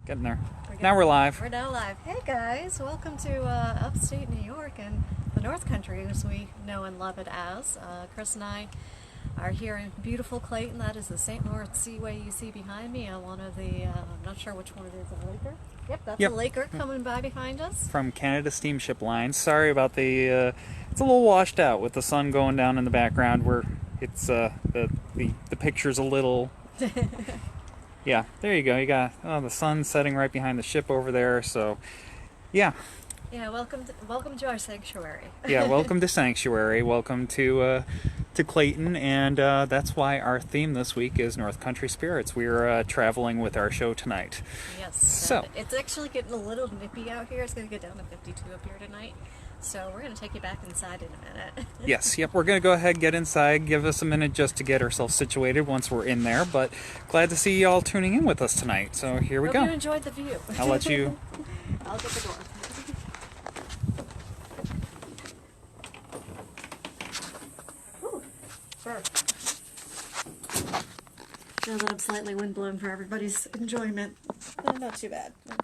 Getting there. Now we're live. We're now live. Hey guys, welcome to upstate New York and the North Country, as we know and love it as. Chris and I are here in beautiful Clayton. That is the St. Lawrence Seaway you see behind me on one of the, I'm not sure which one it is, a Laker? Yep, that's a Laker coming by behind us. From Canada Steamship Line. Sorry about the, it's a little washed out with the sun going down in the background where it's, the picture's a little... Yeah, there you go. You got the sun setting right behind the ship over there. So, yeah. Yeah, welcome to our sanctuary. Yeah, welcome to Sanctuary. Welcome to Clayton, and that's why our theme this week is North Country Spirits. We're traveling with our show tonight. Yes. So it's actually getting a little nippy out here. It's going to get down to 52 up here tonight. So we're going to take you back inside in a minute. Yes, yep, we're going to go ahead and get inside. Give us a minute just to get ourselves situated once we're in there. But glad to see you all tuning in with us tonight. So here we go. Hope you enjoyed the view. I'll let you... I'll get the door. Ooh, perfect. Now that I'm slightly windblown for everybody's enjoyment. Not too bad. Okay.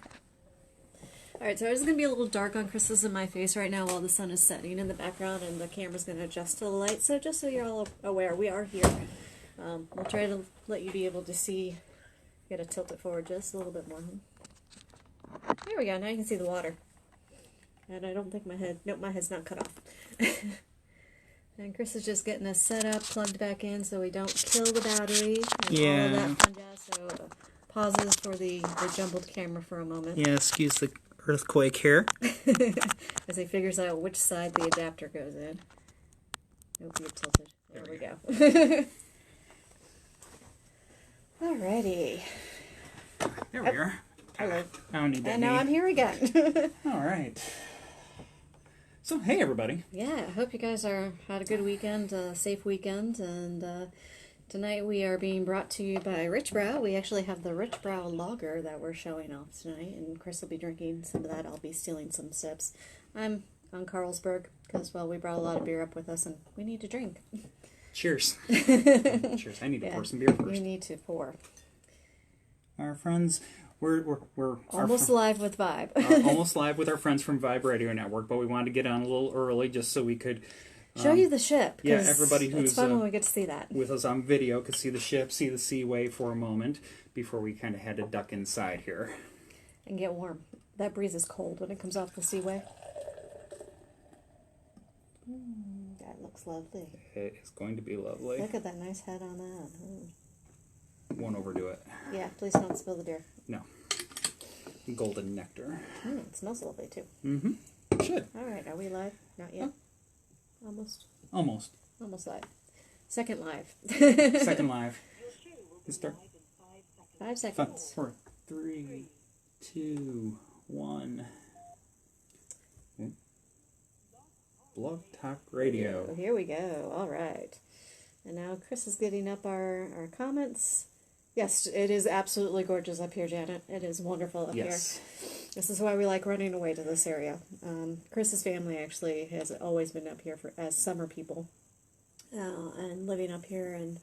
Alright, so it's going to be a little dark on Chris's and my face right now while the sun is setting in the background, and the camera's going to adjust to the light. So just so you're all aware, we are here. We'll try to let you be able to see. Got to tilt it forward just a little bit more. There we go. Now you can see the water. And I don't think my head... Nope, my head's not cut off. And Chris is just getting us set up, plugged back in so we don't kill the battery. And all of that fun jazz. So pauses for the jumbled camera for a moment. Yeah, excuse the earthquake here. As he figures out which side the adapter goes in. Nope, you're tilted. There we go. Alrighty. There we are. Hello. I don't need that. And now I'm here again. Alright. So, hey everybody. Yeah, I hope you guys had a good weekend, a safe weekend, and tonight we are being brought to you by Rich Brow. We actually have the Rich Brow Lager that we're showing off tonight, and Chris will be drinking some of that. I'll be stealing some sips. I'm on Carlsberg because, well, we brought a lot of beer up with us, and we need to drink. Cheers. Cheers. I need to pour some beer first. You need to pour. Our friends, we're almost live with Vibe. Almost live with our friends from Vibe Radio Network, but we wanted to get on a little early just so we could... show you the ship. Yeah, everybody who's it's fun when we get to see that. With us on video could see the ship, see the seaway for a moment before we kind of had to duck inside here. And get warm. That breeze is cold when it comes off the seaway. That looks lovely. It is going to be lovely. Look at that nice head on that. Won't overdo it. Yeah, please don't spill the beer. No. Golden nectar. It smells lovely too. Mm-hmm. It should. Alright, are we live? Not yet. Almost. Almost. Almost live. Second live. Second live. Start. 5 seconds. 4, 3, 2, 1. Blog Talk Radio. Here we go. All right. And now Chris is getting up our comments. Yes, it is absolutely gorgeous up here, Janet. It is wonderful up here. This is why we like running away to this area. Chris's family actually has always been up here as summer people and living up here. And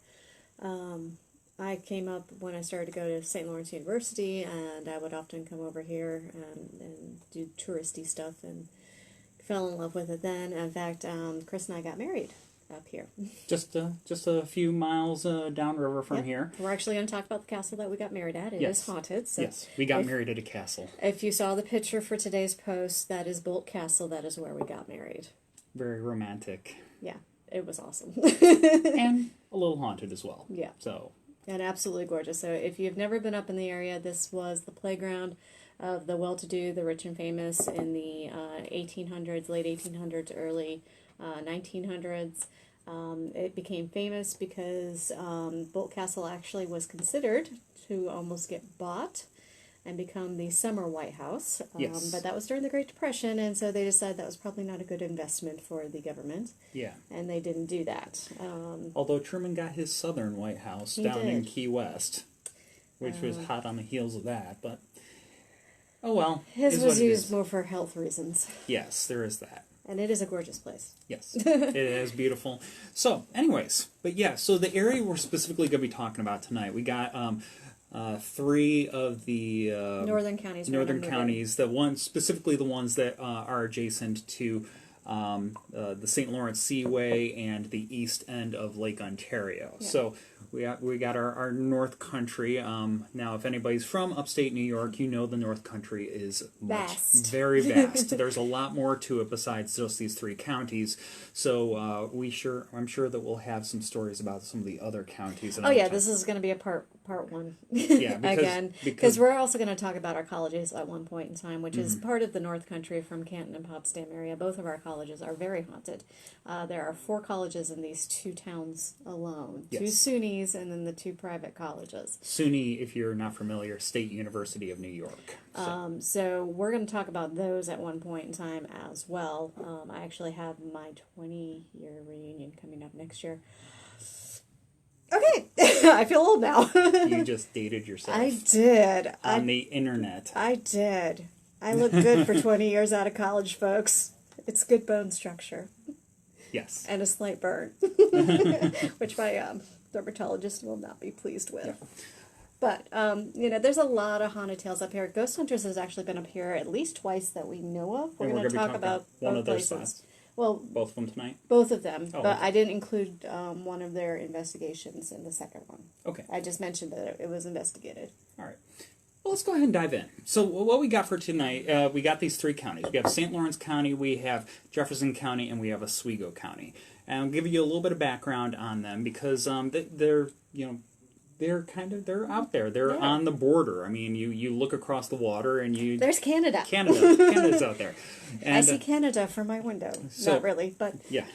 I came up when I started to go to St. Lawrence University, and I would often come over here and do touristy stuff and fell in love with it then. In fact, Chris and I got married up here. Just a few miles downriver from here. We're actually going to talk about the castle that we got married at. It is haunted. So yes, we got married at a castle. If you saw the picture for today's post, that is Boldt Castle. That is where we got married. Very romantic. Yeah, it was awesome. And a little haunted as well. Yeah. So. And absolutely gorgeous. So if you've never been up in the area, this was the playground of the well-to-do, the rich and famous in the 1800s, late 1800s, early 1900s. It became famous because Boldt Castle actually was considered to almost get bought and become the summer White House. Yes. But that was during the Great Depression, and so they decided that was probably not a good investment for the government. Yeah. And they didn't do that. Although Truman got his southern White House down in Key West, which was hot on the heels of that, but oh well. His was used more for health reasons. Yes, there is that. And it is a gorgeous place. Yes, it is beautiful. So, anyways, but yeah, so the area we're specifically going to be talking about tonight, we got three of the northern counties. The ones specifically the ones that are adjacent to the St. Lawrence Seaway and the east end of Lake Ontario. Yeah. So we got our North Country. Now, if anybody's from upstate New York, you know the North Country is very vast. There's a lot more to it besides just these three counties. So I'm sure that we'll have some stories about some of the other counties. Oh yeah, this is going to be a part one. Yeah, because we're also going to talk about our colleges at one point in time, which is part of the North Country from Canton and Potsdam area. Both of our colleges are very haunted. There are 4 colleges in these 2 towns alone. Yes. 2 SUNYs and then the 2 private colleges. SUNY, if you're not familiar, State University of New York. So we're going to talk about those at one point in time as well. I actually have my 20-year reunion coming up next year. Okay, I feel old now. You just dated yourself. I did. On the internet. I did. I look good for 20 years out of college, folks. It's good bone structure. Yes. And a slight burn, which my dermatologist will not be pleased with. Yeah. But, there's a lot of haunted tales up here. Ghost Hunters has actually been up here at least twice that we know of. We're going to talk about one both of their places. spots. Well, both of them tonight? Both of them, oh, but okay. I didn't include one of their investigations in the second one. Okay. I just mentioned that it was investigated. All right. Well, let's go ahead and dive in. So what we got for tonight, we got these 3 counties. We have St. Lawrence County, we have Jefferson County, and we have Oswego County. And I'll give you a little bit of background on them because they're out there. They're on the border. I mean, you look across the water and you... There's Canada. Canada's out there. And, I see Canada from my window. Not really, but yeah.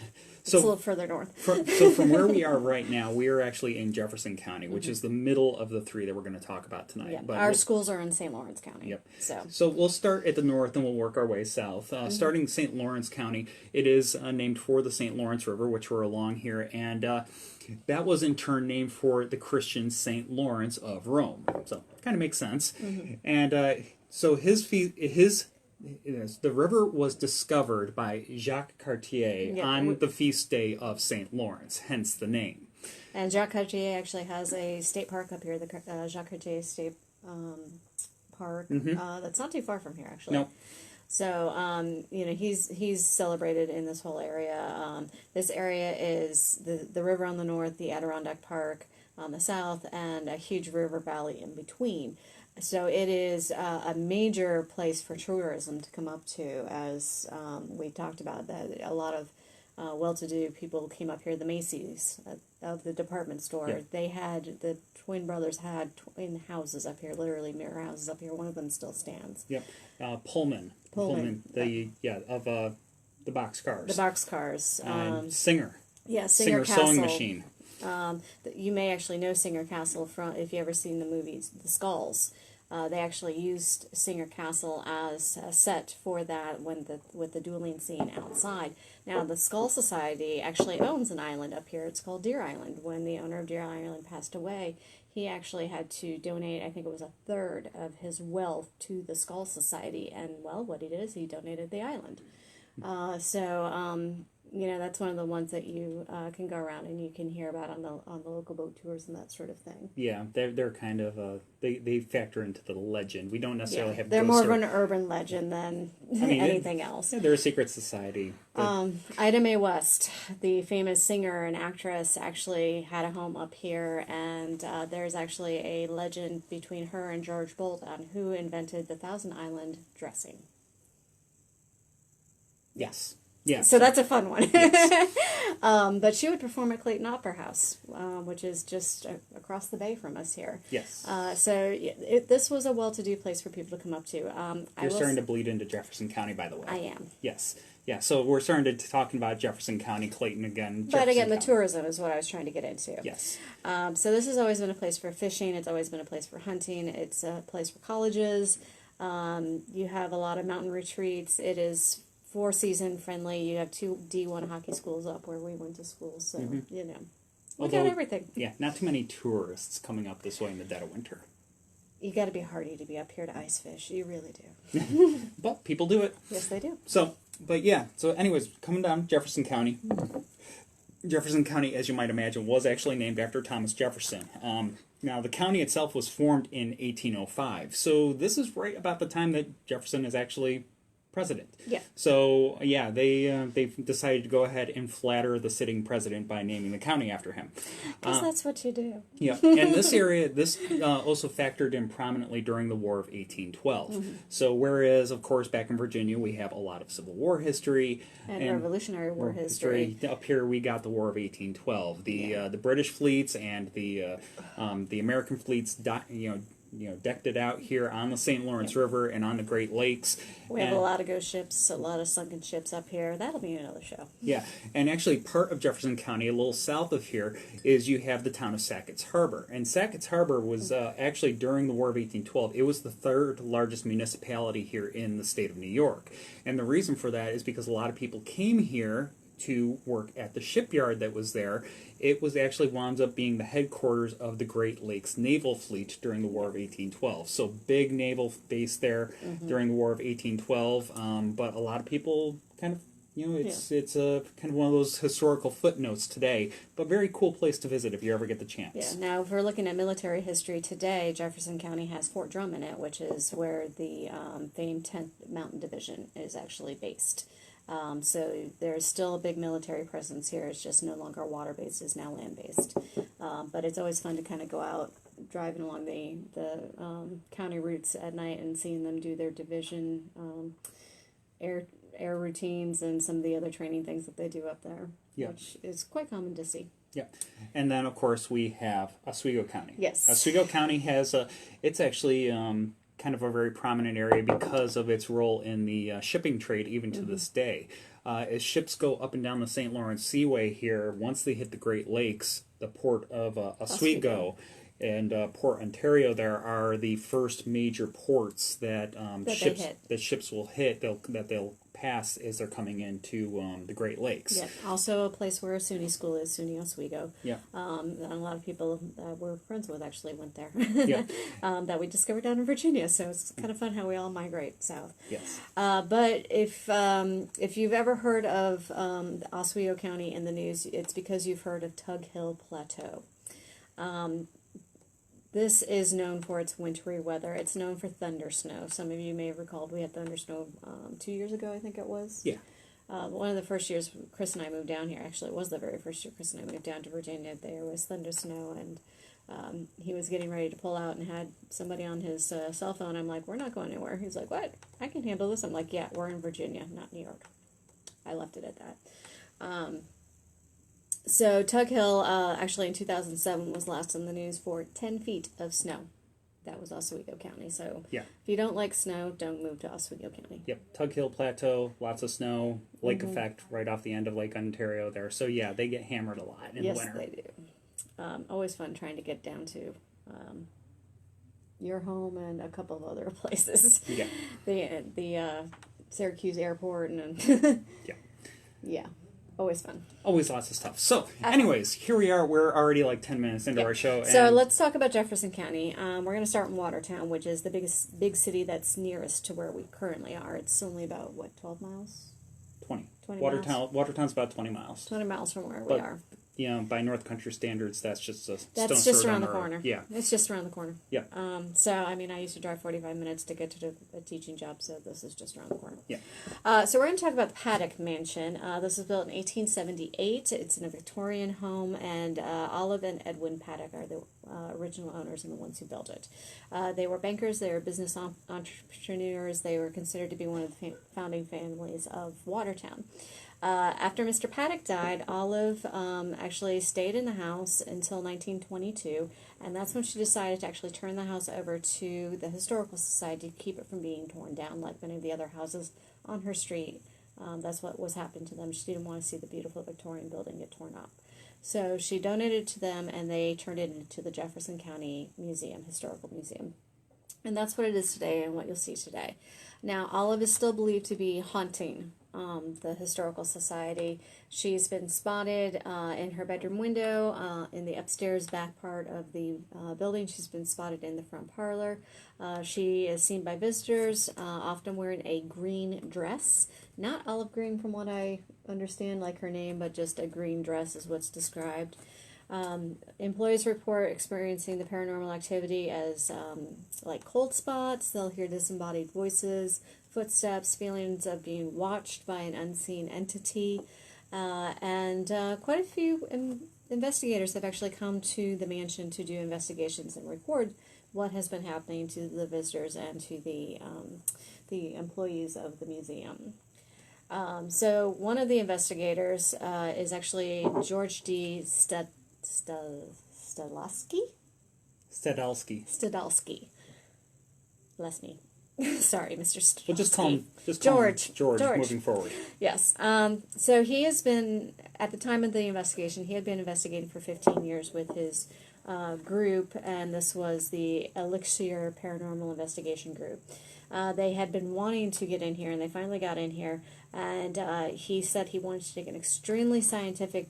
It's a little further north. From where we are right now, we are actually in Jefferson County, which is the middle of the 3 that we're going to talk about tonight. Yeah. But our schools are in St. Lawrence County. Yep. So we'll start at the north and we'll work our way south. Starting St. Lawrence County, it is named for the St. Lawrence River, which we're along here, and that was in turn named for the Christian St. Lawrence of Rome. So kind of makes sense. And so the river was discovered by Jacques Cartier on the feast day of St. Lawrence, hence the name. And Jacques Cartier actually has a state park up here, the Jacques Cartier State Park. That's not too far from here, actually. Nope. So, he's celebrated in this whole area. This area is the river on the north, the Adirondack Park on the south, and a huge river valley in between. So it is a major place for tourism to come up to, as we talked about, that a lot of well-to-do people came up here. The Macy's of the department store, the twin brothers had twin houses up here, literally mirror houses up here. One of them still stands. Yep. Pullman, of the boxcars. The boxcars. Singer. Yeah, Singer Castle. sewing machine. You may actually know Singer Castle from if you ever seen the movies The Skulls. They actually used Singer Castle as a set for that with the dueling scene outside. Now the Skull Society actually owns an island up here. It's called Deer Island. When the owner of Deer Island passed away, he actually had to donate, I think it was 1/3 of his wealth to the Skull Society. And well, what he did is he donated the island. That's one of the ones that you can go around and you can hear about on the local boat tours and that sort of thing. Yeah, they're kind of they factor into the legend. We don't necessarily have. They're more of an urban legend than anything else. Yeah, they're a secret society. Mae West, the famous singer and actress, actually had a home up here, and there's actually a legend between her and George Boldt on who invented the Thousand Island dressing. Yes. Yeah. So that's a fun one. Yes. But she would perform at Clayton Opera House, which is just across the bay from us here. Yes. This was a well-to-do place for people to come up to. You're starting to bleed into Jefferson County, by the way. I am. Yes. Yeah, so we're starting to talking about Jefferson County, Clayton again. But again, the County. tourism is what I was trying to get into. Yes. So this has always been a place for fishing. It's always been a place for hunting. It's a place for colleges. You have a lot of mountain retreats. It is 4-season friendly. You have 2 D1 hockey schools up where we went to school. So, we got everything. Yeah, not too many tourists coming up this way in the dead of winter. You got to be hardy to be up here to ice fish. You really do. But people do it. Yes, they do. So anyways, coming down Jefferson County. Jefferson County, as you might imagine, was actually named after Thomas Jefferson. Now, the county itself was formed in 1805, so this is right about the time that Jefferson is actually president. Yeah. So, yeah, they've decided to go ahead and flatter the sitting president by naming the county after him. Because that's what you do. Yeah, and this also factored in prominently during the War of 1812. So, whereas, of course, back in Virginia, we have a lot of Civil War history. And Revolutionary War history. Up here, we got the War of 1812. The British fleets and the American fleets, decked it out here on the St. Lawrence River and on the Great Lakes. We have a lot of ghost ships, a lot of sunken ships up here. That'll be another show. Yeah, and actually part of Jefferson County, a little south of here, is you have the town of Sackett's Harbor. And Sackett's Harbor was actually, during the War of 1812, it was the third largest municipality here in the state of New York. And the reason for that is because a lot of people came here to work at the shipyard that was there. It was actually wound up being the headquarters of the Great Lakes Naval Fleet during the War of 1812. So big naval base there during the War of 1812. But a lot of people kind of, it's a kind of one of those historical footnotes today. But very cool place to visit if you ever get the chance. Yeah. Now, if we're looking at military history today, Jefferson County has Fort Drum in it, which is where the famed 10th Mountain Division is actually based. So there's still a big military presence here. It's just no longer water-based, it's now land-based. But it's always fun to kind of go out driving along the county routes at night and seeing them do their division air routines and some of the other training things that they do up there, which is quite common to see. Yeah, and then of course we have Oswego County. Yes, Oswego County has it's actually kind of a very prominent area because of its role in the shipping trade even to this day. As ships go up and down the St. Lawrence Seaway here, once they hit the Great Lakes, the port of Oswego and Port Ontario there are the first major ports that ships will hit, that they'll pass as they're coming into the Great Lakes. Yeah, also a place where a SUNY school is, SUNY Oswego. Yeah. And a lot of people we're friends with actually went there. Yeah. That we discovered down in Virginia, so it's kind of fun how we all migrate south. Yes. But if you've ever heard of Oswego County in the news, it's because you've heard of Tug Hill Plateau. This is known for its wintry weather. It's known for thunder snow. Some of you may have recalled we had thunder snow 2 years ago, I think it was. Yeah. One of the first years Chris and I moved down here, actually it was the very first year Chris and I moved down to Virginia, there was thunder snow, and he was getting ready to pull out and had somebody on his cell phone. I'm like, we're not going anywhere. He's like, what? I can handle this. I'm like, yeah, we're in Virginia, not New York. I left it at that. So Tug Hill, actually in 2007, was last in the news for 10 feet of snow. That was Oswego County. So if you don't like snow, don't move to Oswego County. Yep, Tug Hill Plateau, lots of snow, lake effect right off the end of Lake Ontario there. So yeah, they get hammered a lot in the winter. Yes, they do. Always fun trying to get down to your home and a couple of other places. Yeah. The Syracuse Airport and yeah. Yeah. Always fun. Always lots of stuff. So, anyways, here we are. We're already like 10 minutes into our show. So let's talk about Jefferson County. We're going to start in Watertown, which is the big city that's nearest to where we currently are. It's only about, 12 miles? 20 miles? Watertown's about 20 miles. 20 miles from where we are. By North Country standards, that's just a That's just around the corner. Yeah. It's just around the corner. Yeah. So, I mean, I used to drive 45 minutes to get to a teaching job, so this is just around the corner. Yeah. So we're going to talk about the Paddock Mansion. This was built in 1878. It's in a Victorian home, and Olive and Edwin Paddock are the original owners and the ones who built it. They were bankers. They were business entrepreneurs. They were considered to be one of the founding families of Watertown. After Mr. Paddock died, Olive actually stayed in the house until 1922, and that's when she decided to actually turn the house over to the Historical Society to keep it from being torn down like many of the other houses on her street. That's what was happening to them. She didn't want to see the beautiful Victorian building get torn up. So she donated it to them, and they turned it into the Jefferson County Museum, Historical Museum. And that's what it is today and what you'll see today. Now, Olive is still believed to be haunting the Historical Society. She's been spotted in her bedroom window, in the upstairs back part of the building. She's been spotted in the front parlor. She is seen by visitors, often wearing a green dress. Not olive green from what I understand, like her name, but just a green dress is what's described. Employees report experiencing the paranormal activity as like cold spots. They'll hear disembodied voices, footsteps, feelings of being watched by an unseen entity, and quite a few investigators have actually come to the mansion to do investigations and record what has been happening to the visitors and to the employees of the museum. So one of the investigators is actually George D. Stadalski. Bless me. Sorry, Mr. Stadalski. We'll just call him George moving forward. Yes. So he has been, at the time of the investigation, he had been investigating for 15 years with his group, and this was the Elixir Paranormal Investigation Group. They had been wanting to get in here, and they finally got in here, and he said he wanted to take an extremely scientific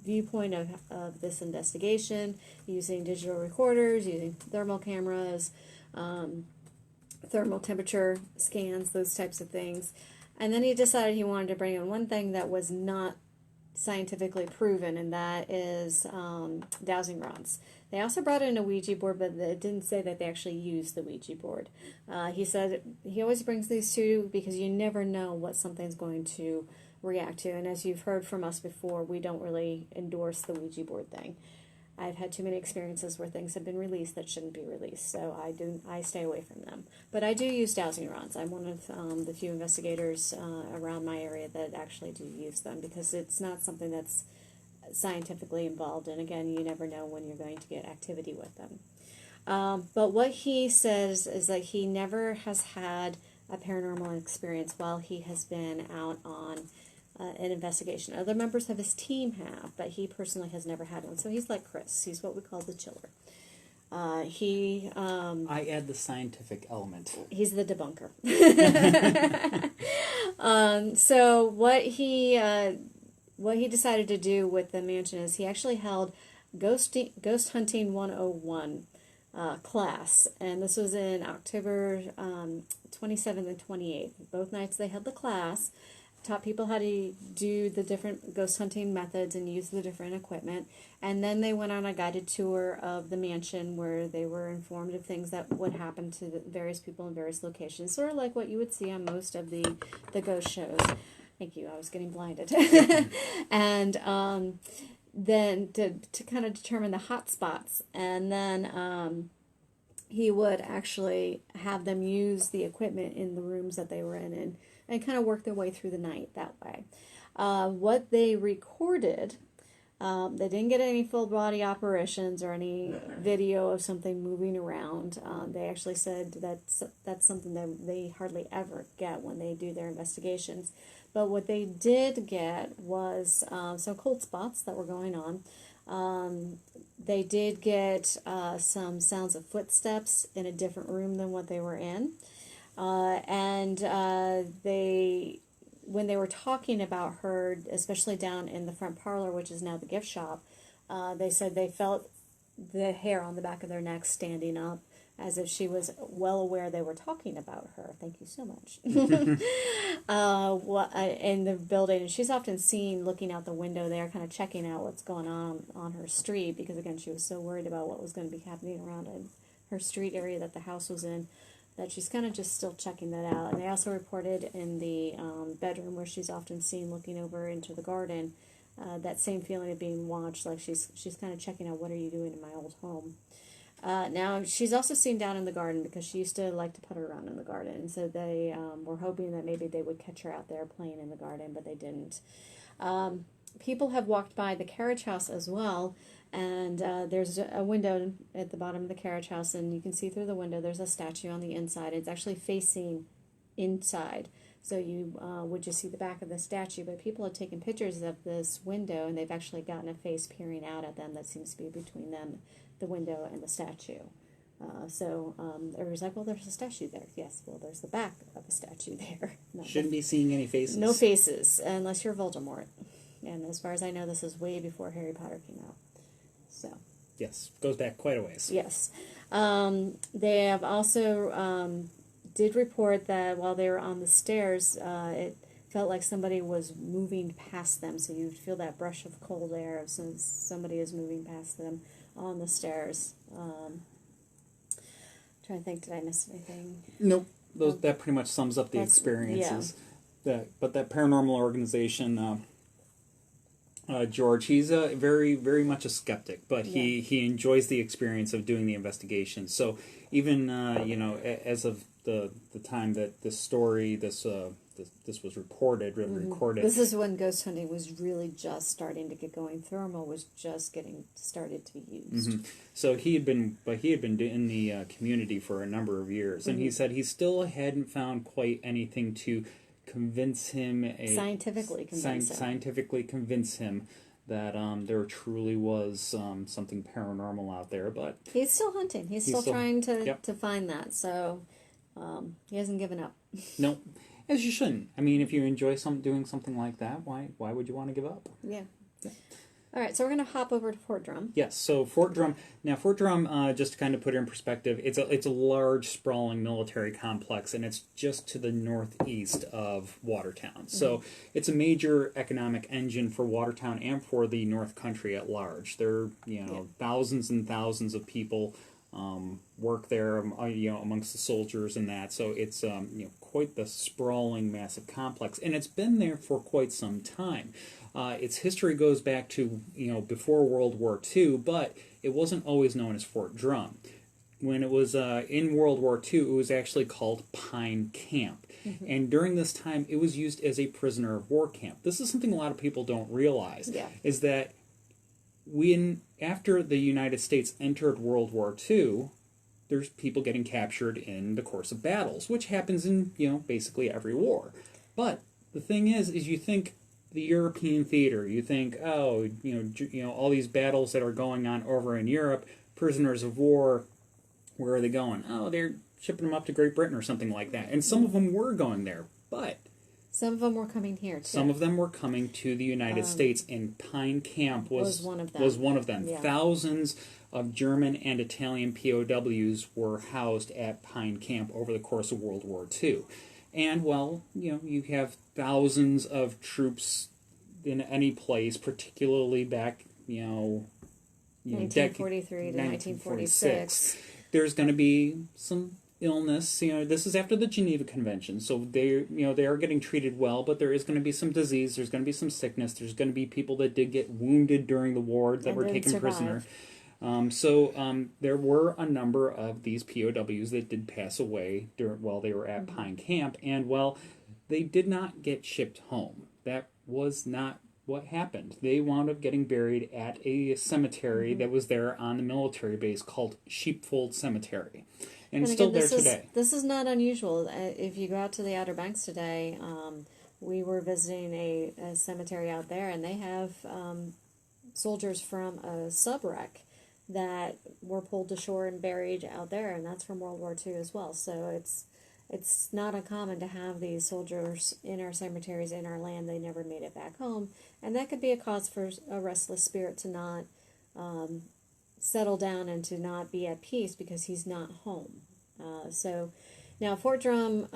viewpoint of this investigation, using digital recorders, using thermal cameras, thermal temperature scans, those types of things. And then he decided he wanted to bring in one thing that was not scientifically proven, and that is dowsing rods. They also brought in a Ouija board, but it didn't say that they actually used the Ouija board. He said he always brings these two because you never know what something's going to react to. And as you've heard from us before, we don't really endorse the Ouija board thing. I've had too many experiences where things have been released that shouldn't be released, so I stay away from them. But I do use dowsing rods. I'm one of the few investigators around my area that actually do use them, because it's not something that's scientifically involved, and again, you never know when you're going to get activity with them. But what he says is that he never has had a paranormal experience while he has been out on an investigation. Other members of his team have, but he personally has never had one. So he's like Chris. He's what we call the chiller. I add the scientific element. He's the debunker. So what he decided to do with the mansion is he actually held Ghost Hunting 101 class, and this was in October 27th and 28th. Both nights they held the class, taught people how to do the different ghost hunting methods and use the different equipment, and then they went on a guided tour of the mansion where they were informed of things that would happen to the various people in various locations, sort of like what you would see on most of the ghost shows. Thank you, I was getting blinded. And then to kind of determine the hot spots, and then he would actually have them use the equipment in the rooms that they were in, and kind of work their way through the night that way. What they recorded, they didn't get any full body apparitions or any video of something moving around. They actually said that's something that they hardly ever get when they do their investigations. But what they did get was some cold spots that were going on. They did get some sounds of footsteps in a different room than what they were in. And when they were talking about her, especially down in the front parlor, which is now the gift shop, they said they felt the hair on the back of their neck standing up, as if she was well aware they were talking about her. Thank you so much. In the building, and she's often seen looking out the window there, kind of checking out what's going on her street, because again, she was so worried about what was going to be happening around in her street area that the house was in, that she's kind of just still checking that out. And they also reported in the bedroom, where she's often seen looking over into the garden, that same feeling of being watched, like she's kind of checking out, what are you doing in my old home? Now, she's also seen down in the garden, because she used to like to putter around in the garden, and so they were hoping that maybe they would catch her out there playing in the garden, but they didn't. People have walked by the carriage house as well, and there's a window at the bottom of the carriage house, and you can see through the window there's a statue on the inside. It's actually facing inside, so you would just see the back of the statue, but people have taken pictures of this window, and they've actually gotten a face peering out at them that seems to be between them, the window, and the statue. So everybody's like, well, there's a statue there. Yes, well, there's the back of the statue there. Shouldn't be seeing any faces. No faces, unless you're Voldemort. And as far as I know, this is way before Harry Potter came out. So. Yes, goes back quite a ways. Yes. They have also did report that while they were on the stairs, felt like somebody was moving past them. So you'd feel that brush of cold air since somebody is moving past them on the stairs. Trying to think, did I miss anything? Nope. That pretty much sums up the experiences. Yeah. That paranormal organization, George, he's very, very much a skeptic, but he enjoys the experience of doing the investigation. So even as of the time that this story this was recorded. This is when ghost hunting was really just starting to get going. Thermal was just getting started to be used. Mm-hmm. So he had been in the community for a number of years, and he said he still hadn't found quite anything to convince him scientifically convince him that there truly was something paranormal out there. But he's still hunting. He's still trying to find that. So he hasn't given up. No. As you shouldn't. I mean, if you enjoy doing something like that, why would you want to give up? Yeah. All right, so we're going to hop over to Fort Drum. Yes, so Fort Drum. Now, Fort Drum, just to kind of put it in perspective, it's a large, sprawling military complex, and it's just to the northeast of Watertown. So it's a major economic engine for Watertown and for the North Country at large. There are, thousands and thousands of people work there, amongst the soldiers and that. So it's, quite the sprawling, massive complex, and it's been there for quite some time. Its history goes back to, before World War II, but it wasn't always known as Fort Drum. When it was in World War II, it was actually called Pine Camp. Mm-hmm. And during this time, it was used as a prisoner of war camp. This is something a lot of people don't realize, is that after the United States entered World War II, there's people getting captured in the course of battles, which happens in, basically every war. But the thing is you think the European theater, you think, all these battles that are going on over in Europe, prisoners of war, where are they going? Oh, they're shipping them up to Great Britain or something like that. And some of them were going there, but some of them were coming here, too. Some of them were coming to the United States, and Pine Camp was one of them. Yeah. Thousands of German and Italian POWs were housed at Pine Camp over the course of World War II. And, you have thousands of troops in any place, particularly back, 1943 to 1946. There's going to be some illness. This is after the Geneva Convention, so they are getting treated well, but there is going to be some disease. There's going to be some sickness. There's going to be people that did get wounded during the war that were taken prisoner. There were a number of these POWs that did pass away while they were at Pine Camp, and they did not get shipped home. That was not what happened. They wound up getting buried at a cemetery that was there on the military base called Sheepfold Cemetery. And it's still there today. This is not unusual. If you go out to the Outer Banks today, we were visiting a cemetery out there, and they have soldiers from a subwreck that were pulled to shore and buried out there, and that's from World War II as well. So it's not uncommon to have these soldiers in our cemeteries, in our land. They never made it back home, and that could be a cause for a restless spirit to not settle down and to not be at peace because he's not home. So now Fort Drum,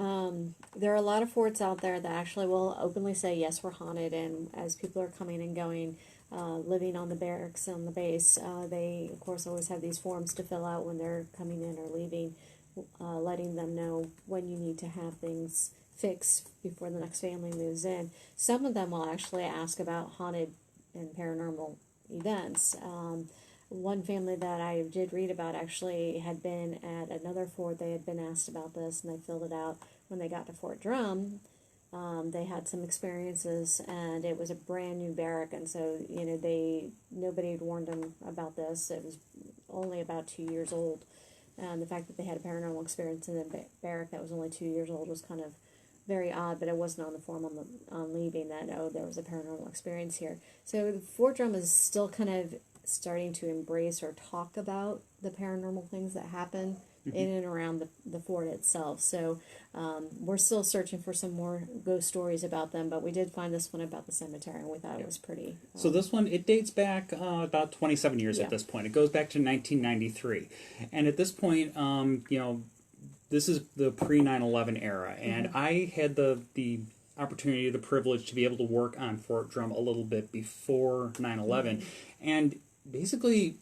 there are a lot of forts out there that actually will openly say, yes, we're haunted, and as people are coming and going, living on the barracks on the base, they of course always have these forms to fill out when they're coming in or leaving, letting them know when you need to have things fixed before the next family moves in. Some of them will actually ask about haunted and paranormal events. One family that I did read about actually had been at another fort. They had been asked about this, and they filled it out. When they got to Fort Drum, they had some experiences, and it was a brand new barrack, and so nobody had warned them about this. It was only about 2 years old, and the fact that they had a paranormal experience in a barrack that was only 2 years old was kind of very odd, but it wasn't on the form on leaving that there was a paranormal experience here. So Fort Drum is still kind of starting to embrace or talk about the paranormal things that happen in and around the fort itself. So we're still searching for some more ghost stories about them, but we did find this one about the cemetery, and we thought it was pretty... So this one, it dates back about 27 years at this point. It goes back to 1993. And at this point, this is the pre-9/11 era, and I had opportunity, the privilege to be able to work on Fort Drum a little bit before 9/11. And basically,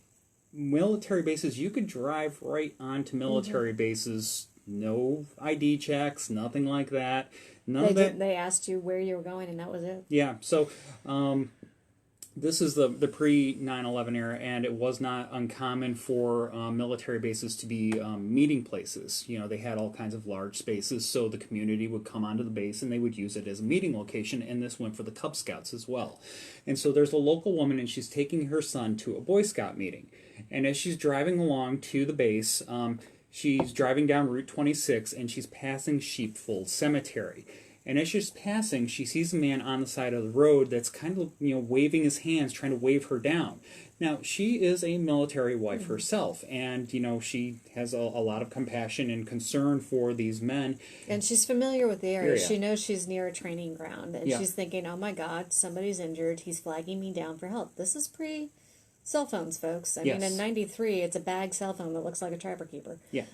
military bases, you could drive right onto military bases, no ID checks, nothing like that. They asked you where you were going, and that was it. Yeah, so this is the pre-9/11 era, and it was not uncommon for military bases to be meeting places. You know, they had all kinds of large spaces, so the community would come onto the base and they would use it as a meeting location, and this went for the Cub Scouts as well. And so there's a local woman, and she's taking her son to a Boy Scout meeting. And as she's driving along to the base, she's driving down Route 26, and she's passing Sheepfold Cemetery. And as she's passing, she sees a man on the side of the road that's kind of, waving his hands, trying to wave her down. Now, she is a military wife herself, and, she has a lot of compassion and concern for these men. And she's familiar with the area. She knows she's near a training ground, and she's thinking, oh my God, somebody's injured. He's flagging me down for help. This is pre-cell phones, folks. I mean, in 93, it's a bag cell phone that looks like a trapper keeper. Yeah.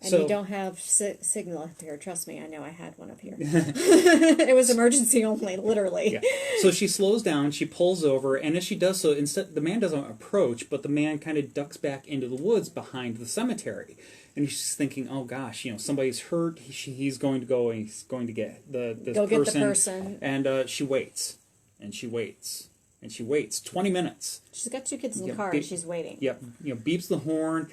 And you don't have signal up here. Trust me, I know I had one up here. It was emergency only, literally. Yeah. So she slows down, she pulls over, and as she does so, instead the man doesn't approach, but the man kind of ducks back into the woods behind the cemetery. And she's thinking, oh gosh, somebody's hurt. He's going to go and he's going to get this person. Get the person. And she waits, and she waits, and she waits 20 minutes. She's got two kids in the car, and she's waiting. Yep. Beeps the horn.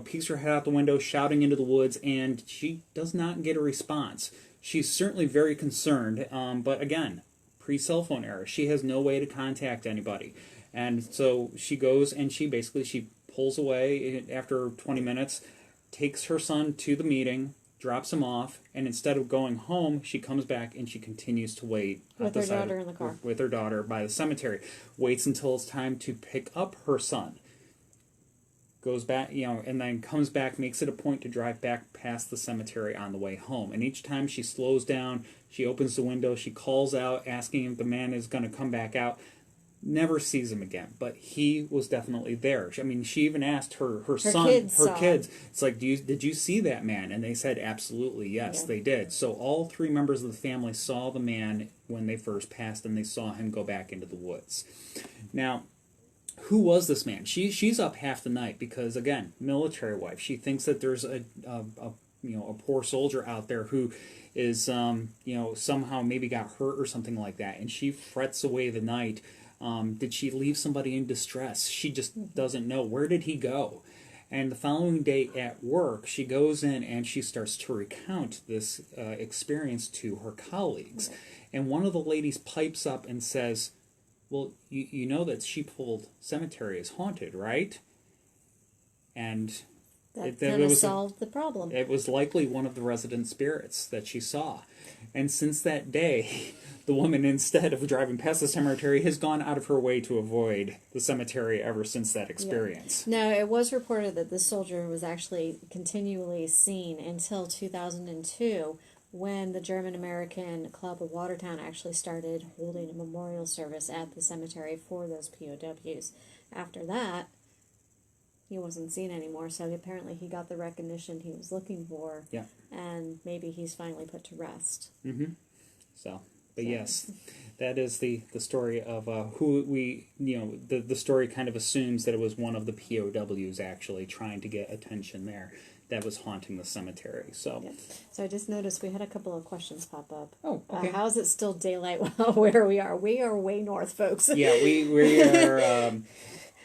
Peeks her head out the window, shouting into the woods, and she does not get a response. She's certainly very concerned, but again, pre-cell phone era. She has no way to contact anybody. And so she goes and she pulls away after 20 minutes, takes her son to the meeting, drops him off, and instead of going home, she comes back and she continues to wait with her daughter in the car. With her daughter by the cemetery. Waits until it's time to pick up her son. Goes back, and then comes back, makes it a point to drive back past the cemetery on the way home. And each time she slows down, she opens the window, she calls out, asking if the man is going to come back out. Never sees him again, but he was definitely there. I mean, she even asked her son, her kids. It's like, did you see that man? And they said, absolutely, yes, they did. So all three members of the family saw the man when they first passed, and they saw him go back into the woods. Now, who was this man? She's up half the night because, again, military wife. She thinks that there's a poor soldier out there who is somehow maybe got hurt or something like that, and she frets away the night. Did she leave somebody in distress? She just doesn't know. Where did he go? And the following day at work, she goes in and she starts to recount this experience to her colleagues, and one of the ladies pipes up and says, well, you know that Sheepfold Cemetery is haunted, right? And that kind of solved the problem. It was likely one of the resident spirits that she saw. And since that day, the woman, instead of driving past the cemetery, has gone out of her way to avoid the cemetery ever since that experience. Now, it was reported that this soldier was actually continually seen until 2002, when the German-American Club of Watertown actually started holding a memorial service at the cemetery for those POWs. After that, he wasn't seen anymore, so apparently he got the recognition he was looking for, and maybe he's finally put to rest. Mm-hmm. But yes, that is the story of who we, the story kind of assumes that it was one of the POWs actually trying to get attention there that was haunting the cemetery. So I just noticed we had a couple of questions pop up. Oh, okay. How is it still daylight where we are? We are way north, folks. Yeah, we are.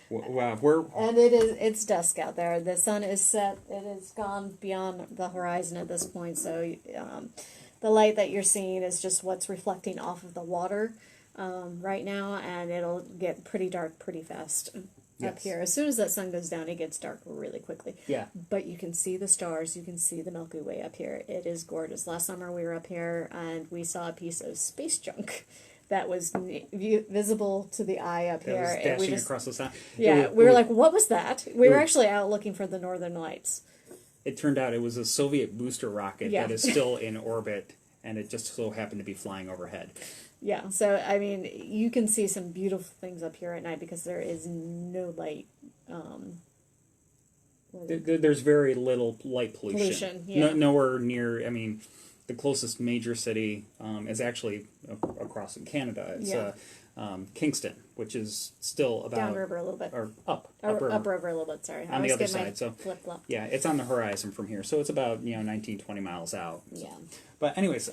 We're and it's dusk out there. The sun is set. It has gone beyond the horizon at this point. So the light that you're seeing is just what's reflecting off of the water right now, and it'll get pretty dark pretty fast. Up here. As soon as that sun goes down, it gets dark really quickly. Yeah. But you can see the stars. You can see the Milky Way up here. It is gorgeous. Last summer we were up here and we saw a piece of space junk that was visible to the eye up here. Was dashing and we just, across the sky. Yeah, we were like, what was that? We were actually out looking for the Northern Lights. It turned out it was a Soviet booster rocket that is still in orbit, and it just so happened to be flying overhead. Yeah, so, I mean, you can see some beautiful things up here at night because there is no light. There's very little light pollution. Yeah. Nowhere near, I mean, the closest major city is actually across in Canada. It's Kingston, which is still about downriver a little bit, or upriver a little bit. Sorry, on the other side. So flip flop. yeah, it's on the horizon from here, so it's about 19, 20 miles out. Yeah. But anyways,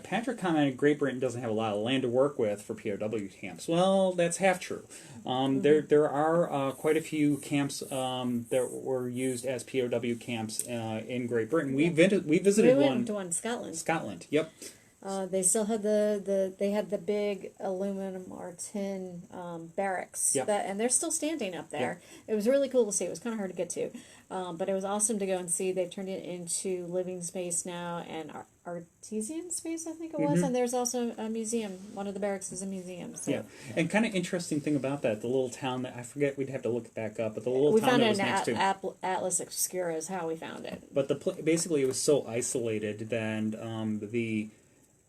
Patrick commented Great Britain doesn't have a lot of land to work with for POW camps. Well, that's half true. There are quite a few camps that were used as POW camps in Great Britain. We visited we one. went to one in Scotland. Scotland, yep. They still had the big aluminum or tin barracks, Yep. and they're still standing up there. Yep. It was really cool to see. It was kind of hard to get to, but it was awesome to go and see. They've turned it into living space now and artesian space, I think it was. And there's also a museum. One of the barracks is a museum. So. Yeah, and kind of interesting thing about that, the little town that I forget, we'd have to look it back up, but the little we town found that it was in next to Atlas Obscura is how we found it. But basically, it was so isolated that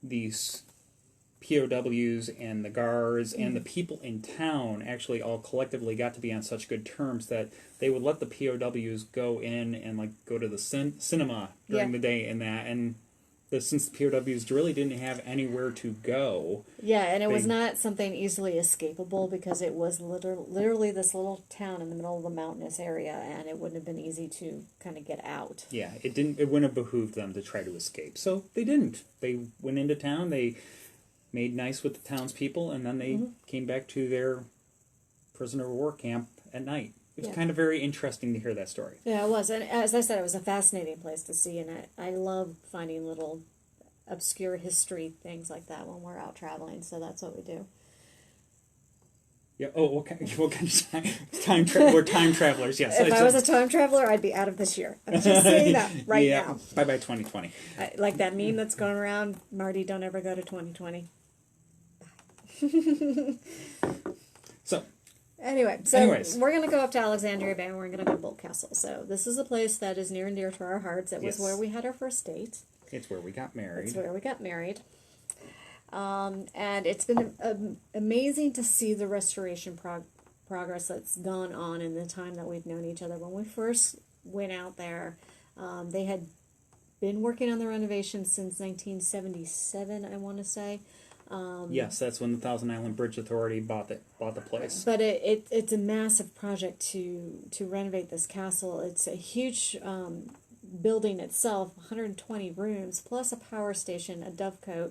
these POWs and the guards and the people in town actually all collectively got to be on such good terms that they would let the POWs go in and go to the cinema during the day and since the POWs really didn't have anywhere to go. Yeah, and it was not something easily escapable because it was literally this little town in the middle of the mountainous area, and it wouldn't have been easy to kind of get out. Yeah, it wouldn't have behooved them to try to escape. So they didn't. They went into town, they made nice with the townspeople, and then they came back to their prisoner of war camp at night. It was kind of very interesting to hear that story. Yeah, it was. And as I said, it was a fascinating place to see, and I love finding little obscure history things like that when we're out traveling, so that's what we do. Yeah. Oh, what kind of time we're time travelers, yes. If I was a time traveler, I'd be out of this year. I'm just saying that right now. Bye-bye 2020. Like that meme that's going around, Marty, don't ever go to 2020. Anyways, we're going to go up to Alexandria Bay and we're going to go to Boldt Castle. So this is a place that is near and dear to our hearts. It was where we had our first date. It's where we got married. And it's been amazing to see the restoration progress that's gone on in the time that we've known each other. When we first went out there, they had been working on the renovation since 1977, I want to say. Yes, that's when the Thousand Island Bridge Authority bought the place. But it's a massive project to renovate this castle. It's a huge building itself, 120 rooms, plus a power station, a dovecote.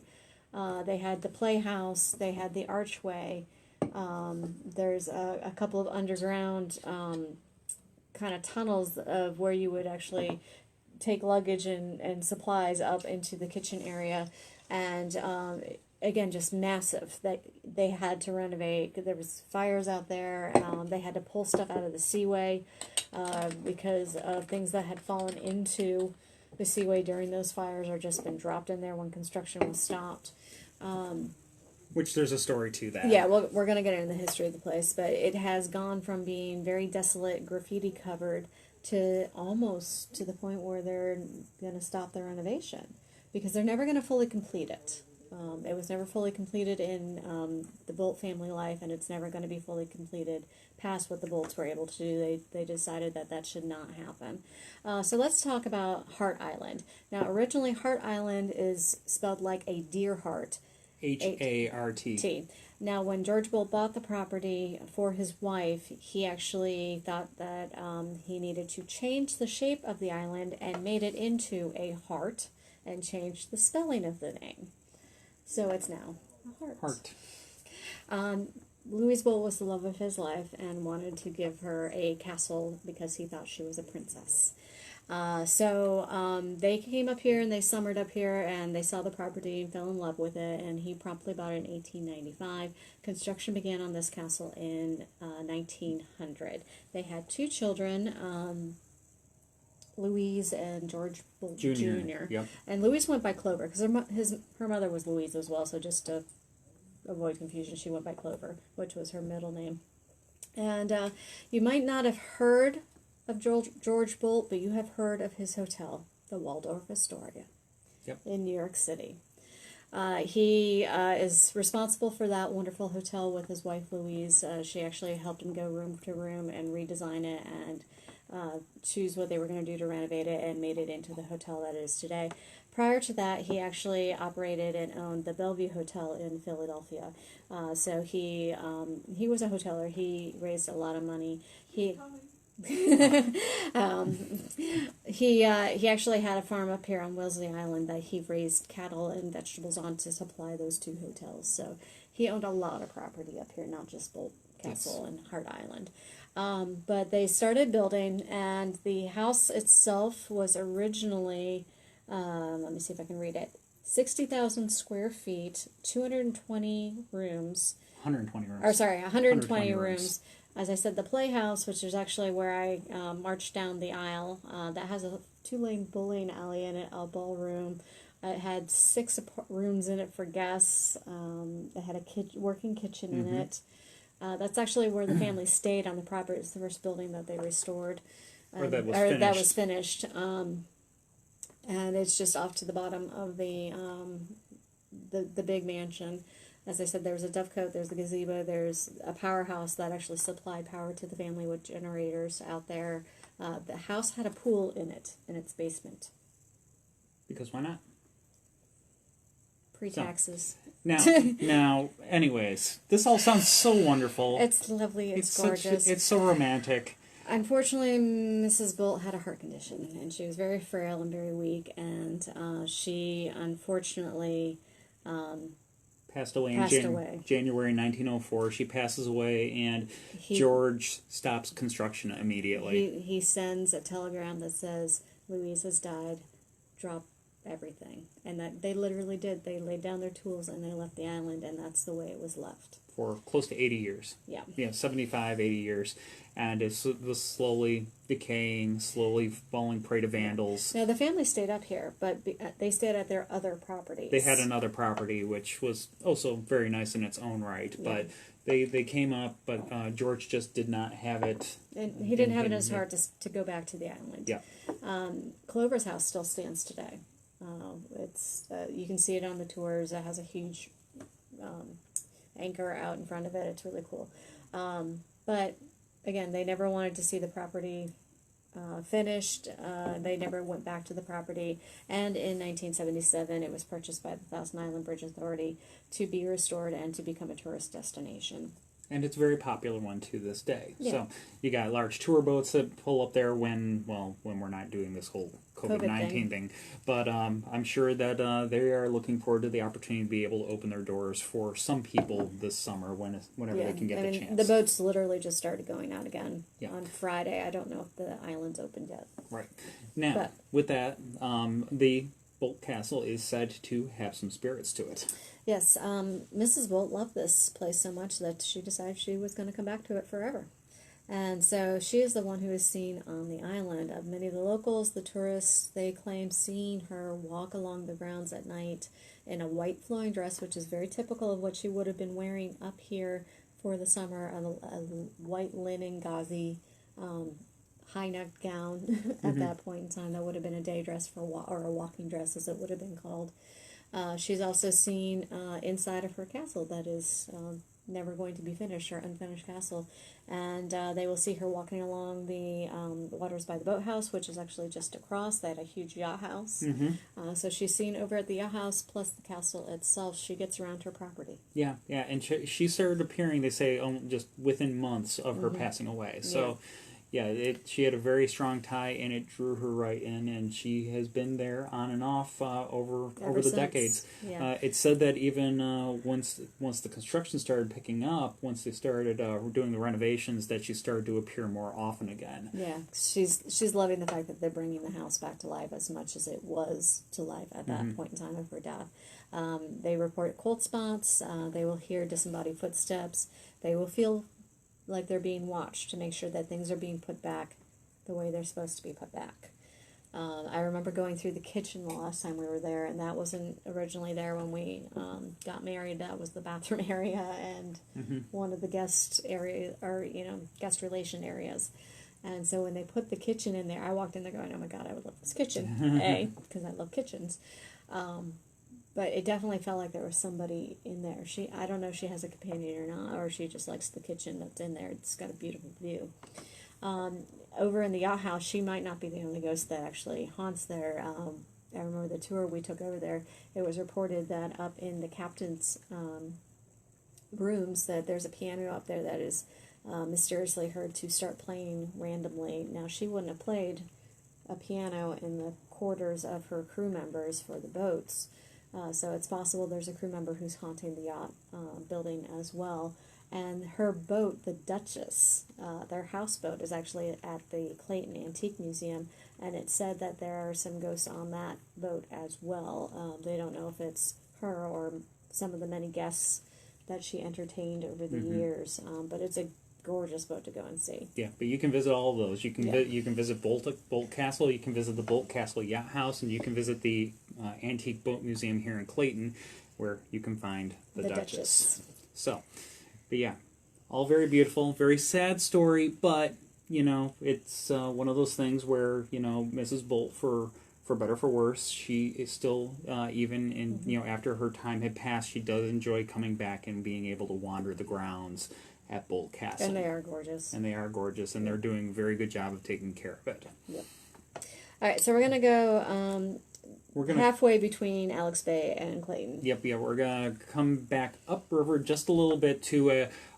They had the playhouse, they had the archway. There's a couple of underground kind of tunnels of where you would actually take luggage and supplies up into the kitchen area. And again, just massive. They had to renovate. There was fires out there. They had to pull stuff out of the seaway because of things that had fallen into the seaway during those fires or just been dropped in there when construction was stopped. Which there's a story to that. Yeah, well, we're going to get into the history of the place, but it has gone from being very desolate, graffiti covered, to almost to the point where they're going to stop the renovation because they're never going to fully complete it. It was never fully completed in the Boldt family life, and it's never going to be fully completed past what the Boldts were able to do. They decided that should not happen. So let's talk about Hart Island. Now, originally, Hart Island is spelled like a deer heart. H-A-R-T. Now, when George Boldt bought the property for his wife, he actually thought that he needed to change the shape of the island and made it into a heart and changed the spelling of the name. So it's now a heart. Louise Boldt was the love of his life and wanted to give her a castle because he thought she was a princess. So they came up here and they summered up here and they saw the property and fell in love with it, and he promptly bought it in 1895. Construction began on this castle in 1900. They had two children, Louise and George Boldt Jr. Yep. And Louise went by Clover because her mother was Louise as well, so just to avoid confusion, she went by Clover, which was her middle name. And you might not have heard of George Boldt, but you have heard of his hotel, the Waldorf Astoria, in New York City. He is responsible for that wonderful hotel with his wife Louise. She actually helped him go room to room and redesign it and choose what they were going to do to renovate it and made it into the hotel that it is today. Prior to that, he actually operated and owned the Bellevue Hotel in Philadelphia. So he was a hoteler. He raised a lot of money. He actually had a farm up here on Wellesley Island that he raised cattle and vegetables on to supply those two hotels. So he owned a lot of property up here, not just Boldt Castle and Hart Island. But they started building, and the house itself was originally, let me see if I can read it, 60,000 square feet, 220 rooms. 120 rooms. Or sorry, 120 rooms. As I said, the Playhouse, which is actually where I marched down the aisle, that has a 2-lane bowling alley in it, a ballroom. It had 6 rooms in it for guests. It had a working kitchen in it. That's actually where the family stayed on the property. It's the first building that they restored. Or that was finished. And it's just off to the bottom of the big mansion. As I said, there's a dovecote, there's a gazebo, there's a powerhouse that actually supplied power to the family with generators out there. The house had a pool in its basement. Because why not? Pre-taxes. Now, anyways, this all sounds so wonderful. It's lovely, it's gorgeous. It's so romantic. Unfortunately, Mrs. Boldt had a heart condition, and she was very frail and very weak, and she unfortunately passed away in January 1904. She passes away, and George stops construction immediately. He sends a telegram that says, Louise has died, drop everything. And that they literally did. They laid down their tools and they left the island, and that's the way it was left. For close to 80 years. Yeah. 75, 80 years. And it was slowly decaying, slowly falling prey to vandals. Now, the family stayed up here, but they stayed at their other properties. They had another property, which was also very nice in its own right. Yeah. But they came up, but George just did not have it. And he didn't have it in his heart to go back to the island. Yeah. Clover's house still stands today. It's you can see it on the tours. It has a huge anchor out in front of it. It's really cool. But again, they never wanted to see the property finished. They never went back to the property. And in 1977, it was purchased by the Thousand Island Bridge Authority to be restored and to become a tourist destination. And it's a very popular one to this day. Yeah. So you got large tour boats that pull up there when we're not doing this whole COVID-19 thing. But I'm sure that they are looking forward to the opportunity to be able to open their doors for some people this summer whenever they can get the chance. The boats literally just started going out again on Friday. I don't know if the island's opened yet. Right. Now, with that, the Boldt Castle is said to have some spirits to it. Yes, Mrs. Boldt loved this place so much that she decided she was going to come back to it forever. And so she is the one who is seen on the island. Of many of the locals, the tourists, they claim seeing her walk along the grounds at night in a white flowing dress, which is very typical of what she would have been wearing up here for the summer, a white linen gauzy high-necked gown at that point in time. That would have been a day dress or a walking dress, as it would have been called. She's also seen inside of her castle that is never going to be finished, her unfinished castle. And they will see her walking along the Waters by the Boathouse, which is actually just across. They had a huge yacht house. So she's seen over at the yacht house, plus the castle itself. She gets around her property. Yeah, and she started appearing, they say, just within months of her passing away. So... Yeah, she had a very strong tie, and it drew her right in, and she has been there on and off over the decades. Yeah. It said that even once the construction started picking up, once they started doing the renovations, that she started to appear more often again. Yeah, she's loving the fact that they're bringing the house back to life as much as it was to life at that point in time of her death. They report cold spots. They will hear disembodied footsteps. They will feel like they're being watched to make sure that things are being put back the way they're supposed to be put back. I remember going through the kitchen the last time we were there, and that wasn't originally there when we got married. That was the bathroom area and one of the guest area, or guest relation areas. And so when they put the kitchen in there, I walked in there going, "Oh my God, I would love this kitchen!" Because I love kitchens. But it definitely felt like there was somebody in there. I don't know if she has a companion or not, or she just likes the kitchen that's in there. It's got a beautiful view. Over in the yacht house, she might not be the only ghost that actually haunts there. I remember the tour we took over there, it was reported that up in the captain's rooms that there's a piano up there that is mysteriously heard to start playing randomly. Now, she wouldn't have played a piano in the quarters of her crew members for the boats, so it's possible there's a crew member who's haunting the yacht building as well. And her boat, the Duchess, their houseboat, is actually at the Clayton Antique Museum, and it's said that there are some ghosts on that boat as well. They don't know if it's her or some of the many guests that she entertained over the years, but it's a gorgeous boat to go and see. Yeah, but you can visit all of those. You can you can visit Boldt Castle, you can visit the Boldt Castle Yacht House, and you can visit the Antique Boat Museum here in Clayton, where you can find the Duchess. So, but yeah, all very beautiful, very sad story, but, you know, it's one of those things where, you know, Mrs. Boldt, for better or for worse, she is still, even in, you know, after her time had passed, she does enjoy coming back and being able to wander the grounds at Boldt Castle. And they are gorgeous. And they are gorgeous, and they're doing a very good job of taking care of it. Yep. All right, so we're going to go halfway between Alex Bay and Clayton. Yep, we're going to come back upriver just a little bit to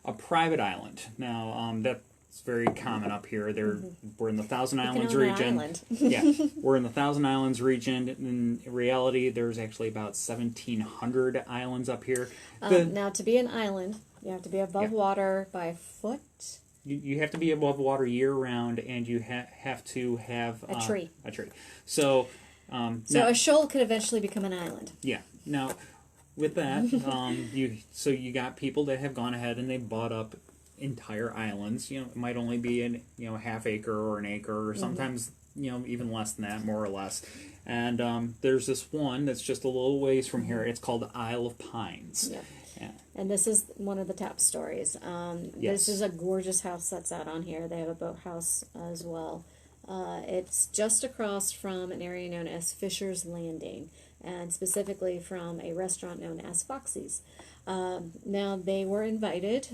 a private island. Now, that's very common up here. We're in the Thousand Islands region. Yeah, we're in the Thousand Islands region. In reality, there's actually about 1,700 islands up here. Now, to be an island, you have to be above water by a foot. You have to be above water year-round, and you have to have a tree. A tree. So now, a shoal could eventually become an island. Yeah. Now, with that, you got people that have gone ahead and they bought up entire islands. You know, it might only be a half acre or an acre, or sometimes even less than that, more or less. And there's this one that's just a little ways from here. It's called the Isle of Pines. Yeah. And this is one of the top stories. This is a gorgeous house that's out on here. They have a boathouse as well. It's just across from an area known as Fisher's Landing, and specifically from a restaurant known as Foxy's. Now, they were invited.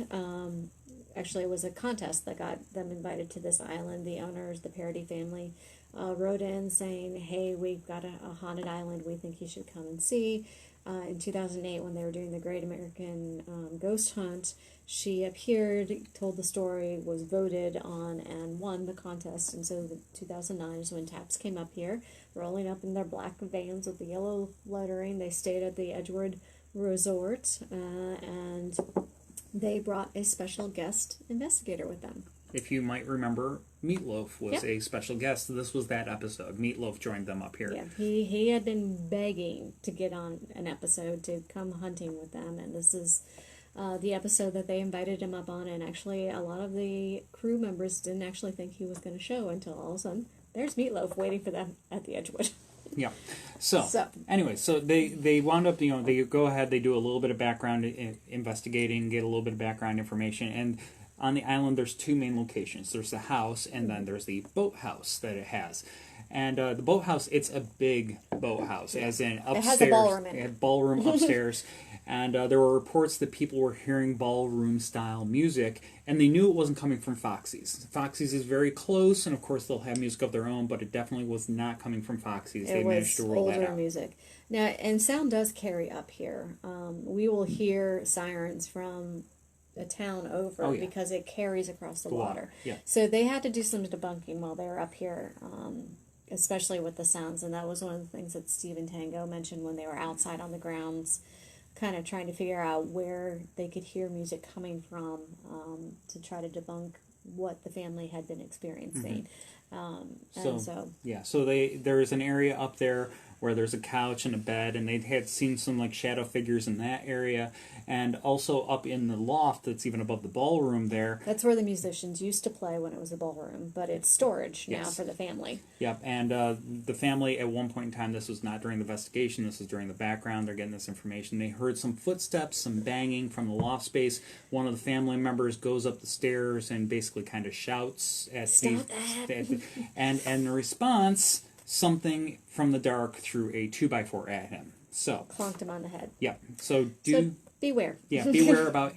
Actually, it was a contest that got them invited to this island. The owners, the Parody family, wrote in saying, hey, we've got a haunted island we think you should come and see. In 2008, when they were doing the Great American Ghost Hunt, she appeared, told the story, was voted on, and won the contest. And so 2009 is when Taps came up here, rolling up in their black vans with the yellow lettering. They stayed at the Edgewood Resort, and they brought a special guest investigator with them. If you might remember, Meatloaf was a special guest. This was that episode. Meatloaf joined them up here. Yeah, he had been begging to get on an episode to come hunting with them, and this is the episode that they invited him up on. And actually, a lot of the crew members didn't actually think he was going to show until all of a sudden, there's Meatloaf waiting for them at the Edgewood. Yeah. So anyway, so they wound up, they go ahead, they do a little bit of background investigating, get a little bit of background information, and on the island, there's two main locations. There's the house, and then there's the boathouse that it has. And the boathouse, it's a big boathouse, as in upstairs. It has a ballroom in it. It had ballroom upstairs. And there were reports that people were hearing ballroom-style music, and they knew it wasn't coming from Foxy's. Foxy's is very close, and of course they'll have music of their own, but it definitely was not coming from Foxy's. They managed to roll that out. It was older music. Now, and sound does carry up here. We will hear sirens from a town over because it carries across the water. Yeah. So they had to do some debunking while they were up here, especially with the sounds, and that was one of the things that Stephen Tango mentioned when they were outside on the grounds, kind of trying to figure out where they could hear music coming from, to try to debunk what the family had been experiencing. So there's an area up there where there's a couch and a bed, and they had seen some like shadow figures in that area, and also up in the loft that's even above the ballroom there. That's where the musicians used to play when it was a ballroom, but it's storage now for the family. Yep, and the family at one point in time, this was not during the investigation, this was during the background, they're getting this information. They heard some footsteps, some banging from the loft space. One of the family members goes up the stairs and basically kind of shouts at and in response, something from the dark threw a 2x4 at him. So clonked him on the head. Yeah. So beware. Yeah, beware about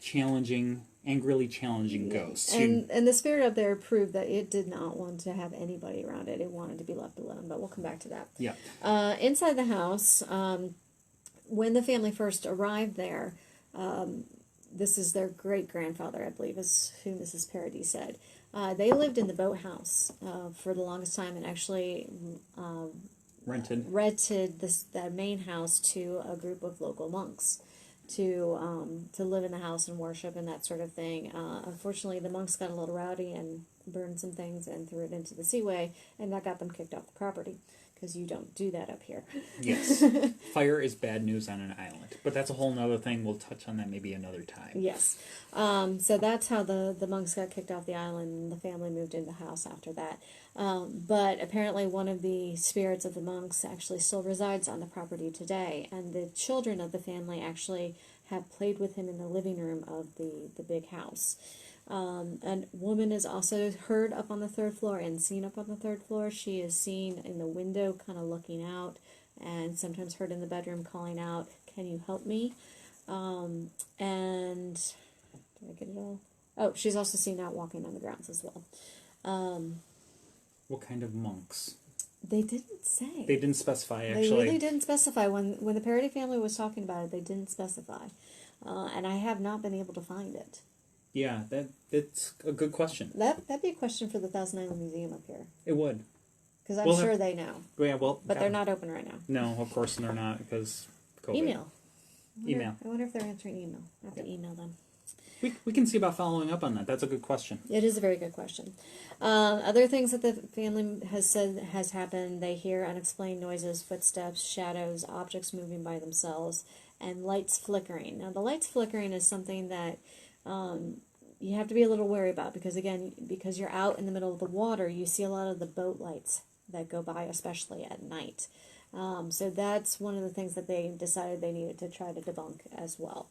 challenging angrily challenging ghosts. And the spirit up there proved that it did not want to have anybody around it. It wanted to be left alone, but we'll come back to that. Yeah. Inside the house, when the family first arrived there, this is their great-grandfather, I believe, is who Mrs. Parody said. They lived in the boathouse for the longest time, and actually rented the main house to a group of local monks to live in the house and worship and that sort of thing. Unfortunately, the monks got a little rowdy and burned some things and threw it into the seaway, and that got them kicked off the property. Because you don't do that up here. Yes. Fire is bad news on an island. But that's a whole nother thing. We'll touch on that maybe another time. Yes. So that's how the monks got kicked off the island, and the family moved into the house after that. But apparently one of the spirits of the monks actually still resides on the property today. And the children of the family actually have played with him in the living room of the big house. A woman is also heard up on the third floor and seen up on the third floor. She is seen in the window kind of looking out, and sometimes heard in the bedroom calling out, "Can you help me?" And did I get it all? Oh, she's also seen out walking on the grounds as well. What kind of monks? They didn't say. They didn't specify, actually. They really didn't specify. When the Parody family was talking about it, they didn't specify. And I have not been able to find it. Yeah, that's a good question. That'd be a question for the Thousand Island Museum up here. It would. Because I'm sure they know. Yeah, well... But they're not open right now. No, of course they're not, because COVID. Email. Email. I wonder if they're answering email. I have to email them. We can see about following up on that. That's a good question. It is a very good question. Other things that the family has said has happened, they hear unexplained noises, footsteps, shadows, objects moving by themselves, and lights flickering. Now, the lights flickering is something that you have to be a little wary about because, again, because you're out in the middle of the water, you see a lot of the boat lights that go by, especially at night. So that's one of the things that they decided they needed to try to debunk as well.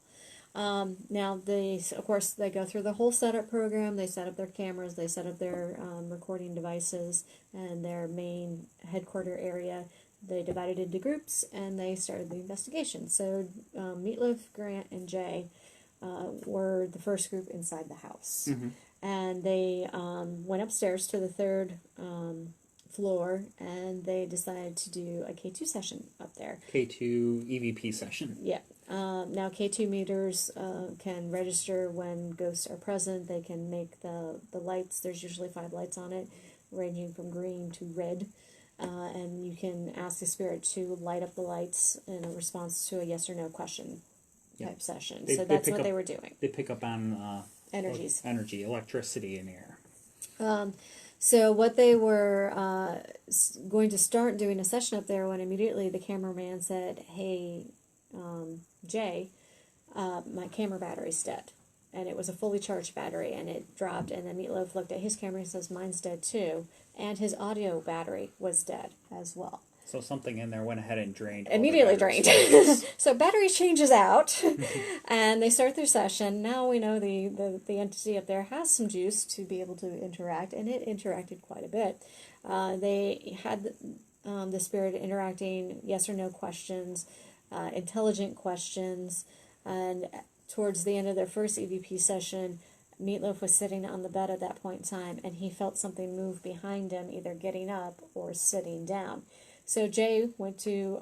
Now, of course, they go through the whole setup program. They set up their cameras, they set up their recording devices and their main headquarter area. They divided into groups, and they started the investigation. So Meatloaf, Grant, and Jay were the first group inside the house. Mm-hmm. And they went upstairs to the third floor, and they decided to do a K2 session up there. K2 EVP session. Yeah. Now, K2 meters can register when ghosts are present. They can make the lights. There's usually 5 lights on it, ranging from green to red. And you can ask the spirit to light up the lights in a response to a yes or no question type session. So that's what they were doing. They pick up on energies. Energy, electricity in the air. So what they were going to start doing a session up there when immediately the cameraman said, "Hey, Jay, my camera battery's dead." And it was a fully charged battery, and it dropped, and then Meatloaf looked at his camera and says, "Mine's dead too." And his audio battery was dead as well. So something in there went ahead and drained. Immediately drained. So battery changes out, and they start their session. Now we know the entity up there has some juice to be able to interact, and it interacted quite a bit. They had the spirit interacting yes or no questions, intelligent questions, and towards the end of their first EVP session, Meatloaf was sitting on the bed at that point in time, and he felt something move behind him, either getting up or sitting down. So Jay went to,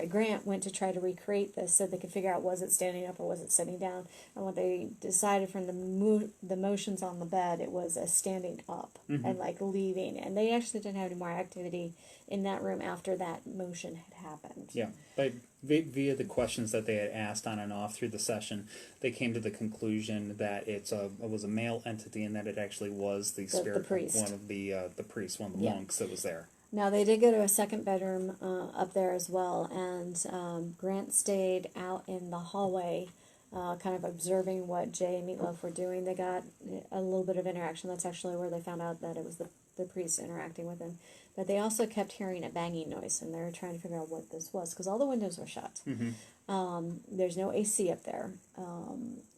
Grant went to try to recreate this so they could figure out was it standing up or was it sitting down. And what they decided from the motions on the bed, it was a standing up and like leaving. And they actually didn't have any more activity in that room after that motion had happened. Yeah, but via the questions that they had asked on and off through the session, they came to the conclusion that it was a male entity and that it actually was the spirit the priest. Of one of the priests, one of the monks that was there. Now, they did go to a second bedroom up there as well, and Grant stayed out in the hallway kind of observing what Jay and Meatloaf were doing. They got a little bit of interaction. That's actually where they found out that it was the priest interacting with him. But they also kept hearing a banging noise, and they were trying to figure out what this was, because all the windows were shut. Mm-hmm. There's no AC up there.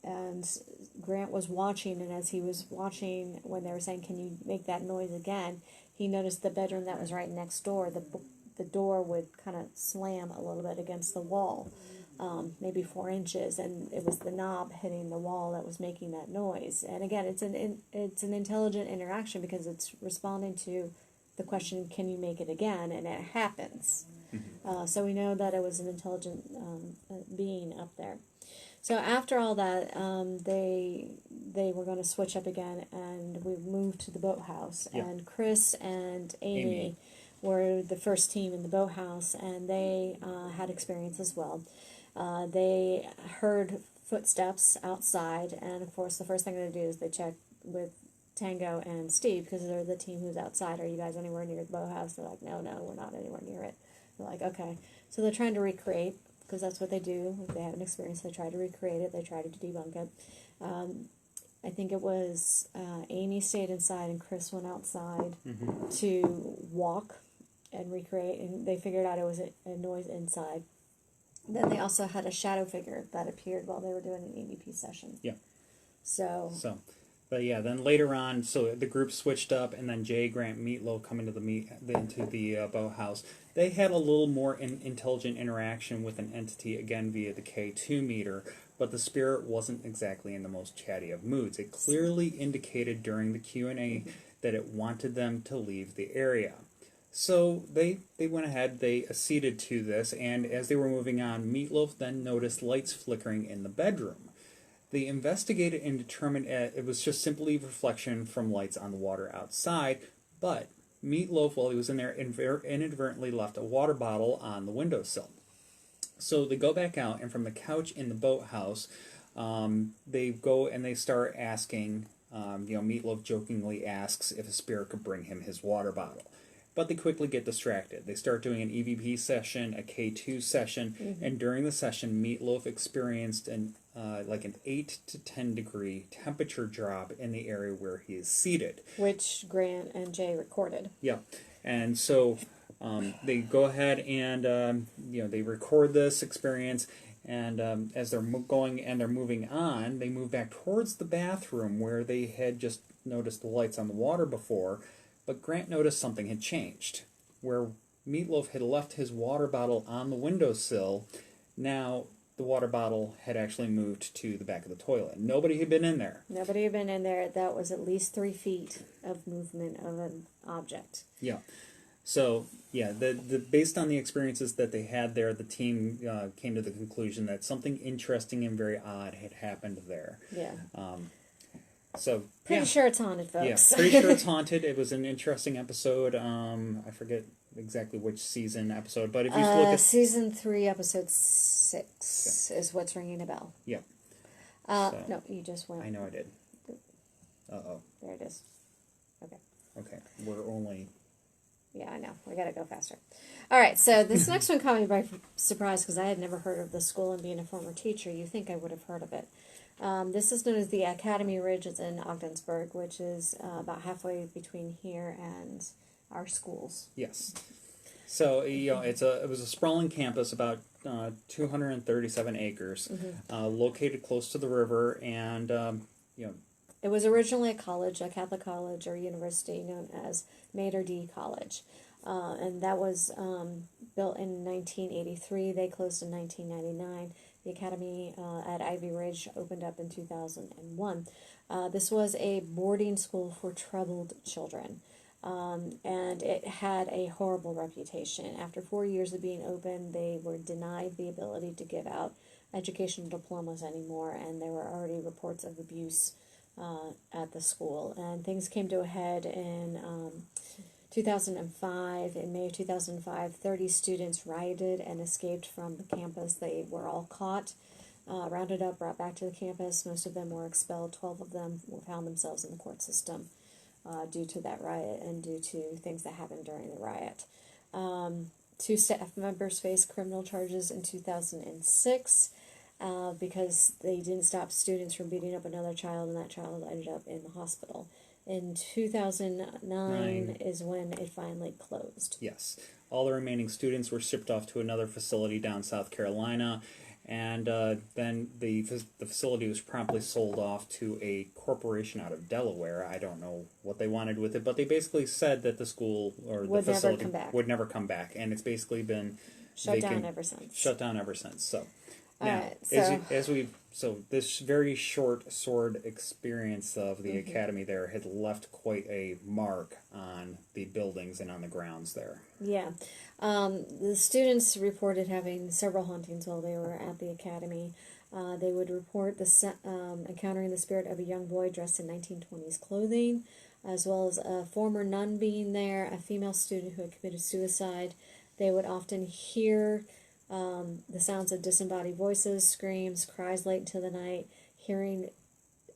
And Grant was watching, and as he was watching, when they were saying, "Can you make that noise again?" he noticed the bedroom that was right next door, the door would kind of slam a little bit against the wall. maybe 4 inches, and it was the knob hitting the wall that was making that noise. And again, it's an intelligent interaction because it's responding to the question, can you make it again? And it happens. So we know that it was an intelligent being up there. So after all that, they were going to switch up again, and we moved to the boathouse. Yeah. And Chris and Amy were the first team in the boathouse, and they had experience as well. They heard footsteps outside, and of course the first thing they do is they check with Tango and Steve, because they're the team who's outside. Are you guys anywhere near the boathouse? They're like, no, we're not anywhere near it. They're like, okay. So they're trying to recreate, because that's what they do. If they have an experience, they try to recreate it. They try to debunk it. I think it was Amy stayed inside and Chris went outside to walk and recreate, and they figured out it was a noise inside. Then they also had a shadow figure that appeared while they were doing an EVP session. Yeah. So. But yeah, then later on, so the group switched up, and then Jay, Grant, Meatloaf come into the boathouse. They had a little more intelligent interaction with an entity, again via the K2 meter, but the spirit wasn't exactly in the most chatty of moods. It clearly indicated during the Q&A that it wanted them to leave the area. So they went ahead, they acceded to this, and as they were moving on, Meatloaf then noticed lights flickering in the bedroom. They investigated and determined it was just simply reflection from lights on the water outside, but Meatloaf, while he was in there, inadvertently left a water bottle on the windowsill. So they go back out, and from the couch in the boathouse, they go and they start asking, Meatloaf jokingly asks if a spirit could bring him his water bottle. But they quickly get distracted. They start doing an EVP session, a K2 session, and during the session, Meatloaf experienced an 8 to 10 degree temperature drop in the area where he is seated. Which Grant and Jay recorded. Yeah, and so they go ahead and they record this experience, and as they're going and they're moving on, they move back towards the bathroom where they had just noticed the lights on the water before. But Grant noticed something had changed. Where Meatloaf had left his water bottle on the windowsill, now the water bottle had actually moved to the back of the toilet. Nobody had been in there. Nobody had been in there. That was at least 3 feet of movement of an object. Yeah. So, yeah, based on the experiences that they had there, the team came to the conclusion that something interesting and very odd had happened there. Yeah. Pretty sure it's haunted, folks. Yeah, pretty sure it's haunted. It was an interesting episode. I forget exactly which season episode, but if you look at season 3, episode 6 is what's ringing a bell. Yeah. No, you just went. I know I did. Uh-oh. There it is. Okay. We're only. Yeah, I know. We gotta go faster. All right, so this next one caught me by surprise because I had never heard of the school, and being a former teacher, you think I would have heard of it. This is known as the Academy Ridge. It's in Ogdensburg, which is about halfway between here and our schools. Yes. So it was a sprawling campus, about 237 acres, located close to the river, and It was originally a college, a Catholic college or university known as Mater D College, and that was built in 1983. They closed in 1999. The academy at Ivy Ridge opened up in 2001. This was a boarding school for troubled children, and it had a horrible reputation. After 4 years of being open, they were denied the ability to give out educational diplomas anymore, and there were already reports of abuse at the school. And things came to a head in 2005. In May of 2005, 30 students rioted and escaped from the campus. They were all caught, rounded up, brought back to the campus. Most of them were expelled. 12 of them found themselves in the court system due to that riot and due to things that happened during the riot. 2 staff members faced criminal charges in 2006 because they didn't stop students from beating up another child, and that child ended up in the hospital. In 2009 is when it finally closed. Yes. All the remaining students were shipped off to another facility down South Carolina, and then the facility was promptly sold off to a corporation out of Delaware. I don't know what they wanted with it, but they basically said that the school or the facility would never come back, and it's basically been shut down ever since. So, Now, Alright, so so this very short sword experience of the academy there had left quite a mark on the buildings and on the grounds there. yeah, the students reported having several hauntings while they were at the academy. They would report encountering the spirit of a young boy dressed in 1920s clothing, as well as a former nun being there, a female student who had committed suicide. They would often hear the sounds of disembodied voices, screams, cries late into the night, hearing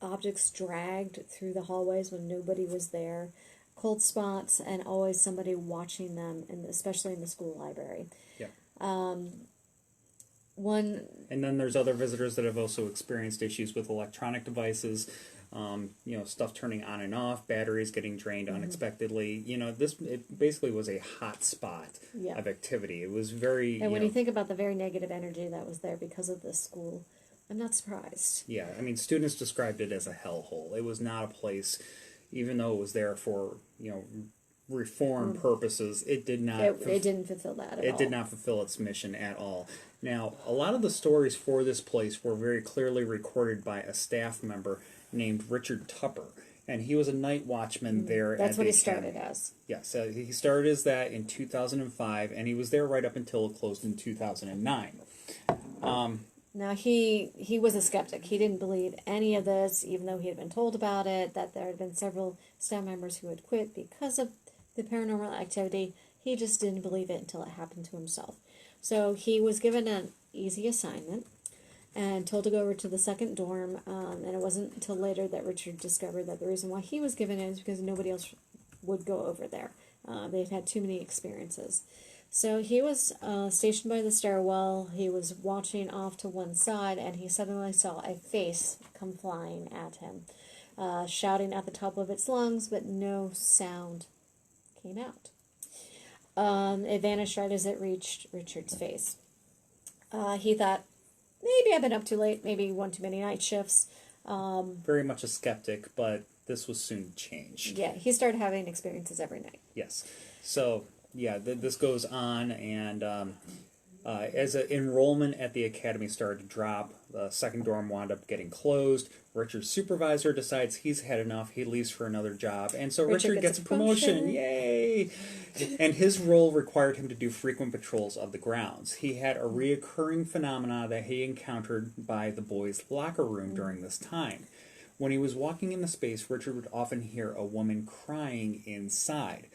objects dragged through the hallways when nobody was there, cold spots, and always somebody watching them, and especially in the school library. Yeah. And then there's other visitors that have also experienced issues with electronic devices, stuff turning on and off, batteries getting drained unexpectedly. It basically was a hot spot of activity. It was very... And when you think about the very negative energy that was there because of this school, I'm not surprised. Yeah, I mean, students described it as a hellhole. It was not a place, even though it was there for, reform purposes, it did not... It didn't fulfill that at all. It did not fulfill its mission at all. Now, a lot of the stories for this place were very clearly recorded by a staff member named Richard Tupper, and he was a night watchman there. That's what he academy. started as. Yes, he started as that in 2005, and he was there right up until it closed in 2009. Now, he was a skeptic. He didn't believe any of this, even though he had been told about it, that there had been several staff members who had quit because of the paranormal activity. He just didn't believe it until it happened to himself. So he was given an easy assignment and told to go over to the second dorm, and it wasn't until later that Richard discovered that the reason why he was given it is because nobody else would go over there. They'd had too many experiences. So he was stationed by the stairwell. He was watching off to one side, and he suddenly saw a face come flying at him, shouting at the top of its lungs, but no sound came out. It vanished right as it reached Richard's face. He thought, maybe I've been up too late, maybe one too many night shifts. Very much a skeptic, but this was soon to change. Yeah, he started having experiences every night. Yes. So, yeah, this goes on, and as enrollment at the academy started to drop, the second dorm wound up getting closed. Richard's supervisor decides he's had enough. He leaves for another job, and so Richard gets a promotion. Yay! And his role required him to do frequent patrols of the grounds. He had a reoccurring phenomena that he encountered by the boys' locker room during this time. When he was walking in the space, Richard would often hear a woman crying inside.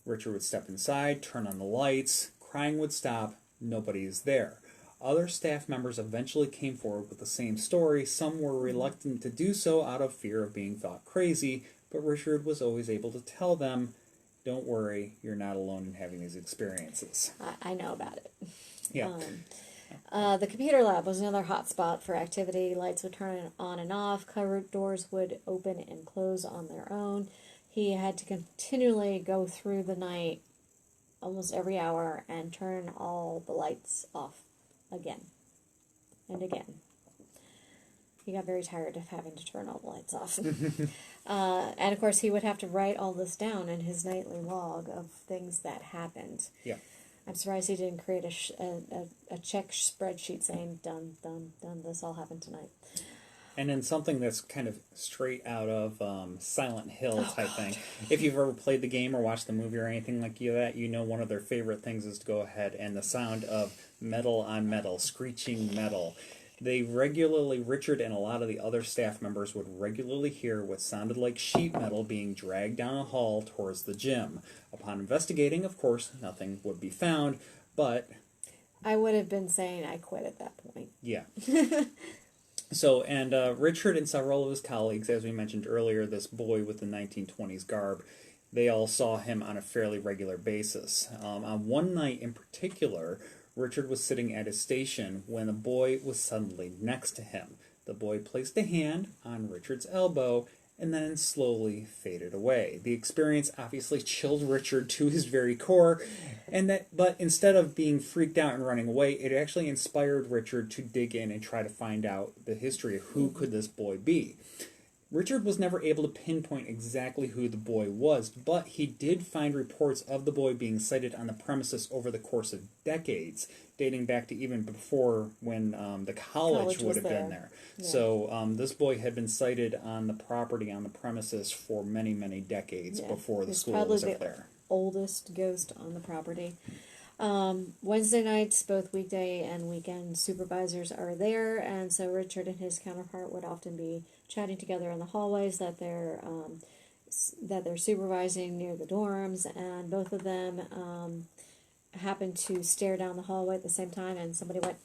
Richard would step inside, turn on the lights, crying would stop, nobody is there. Other staff members eventually came forward with the same story. Some were reluctant to do so out of fear of being thought crazy, but Richard was always able to tell them, don't worry, you're not alone in having these experiences. I know about it. Yeah. The computer lab was another hot spot for activity. Lights would turn on and off. Cupboard doors would open and close on their own. He had to continually go through the night almost every hour and turn all the lights off again and again. He got very tired of having to turn all the lights off. And of course, he would have to write all this down in his nightly log of things that happened. Yeah. I'm surprised he didn't create a check spreadsheet saying, done, this all happened tonight. And then something that's kind of straight out of Silent Hill type thing. If you've ever played the game or watched the movie or anything like that, you know one of their favorite things is to go ahead and the sound of metal on metal, screeching metal. Richard and a lot of the other staff members would regularly hear what sounded like sheet metal being dragged down a hall towards the gym. Upon investigating, of course, nothing would be found, but... I would have been saying I quit at that point. Yeah. So, and Richard and several of his colleagues, as we mentioned earlier, this boy with the 1920s garb, they all saw him on a fairly regular basis. On one night in particular, Richard was sitting at his station when a boy was suddenly next to him. The boy placed a hand on Richard's elbow and then slowly faded away. The experience obviously chilled Richard to his very core, but instead of being freaked out and running away, it actually inspired Richard to dig in and try to find out the history of who could this boy be. Richard was never able to pinpoint exactly who the boy was, but he did find reports of the boy being sighted on the premises over the course of decades, dating back to even before when the college would have been there. Yeah. So this boy had been sighted on the property, on the premises, for many, many decades before the school was up there. Oldest ghost on the property. Wednesday nights, both weekday and weekend supervisors are there, and so Richard and his counterpart would often be chatting together in the hallways that they're supervising near the dorms, and both of them happened to stare down the hallway at the same time, and somebody went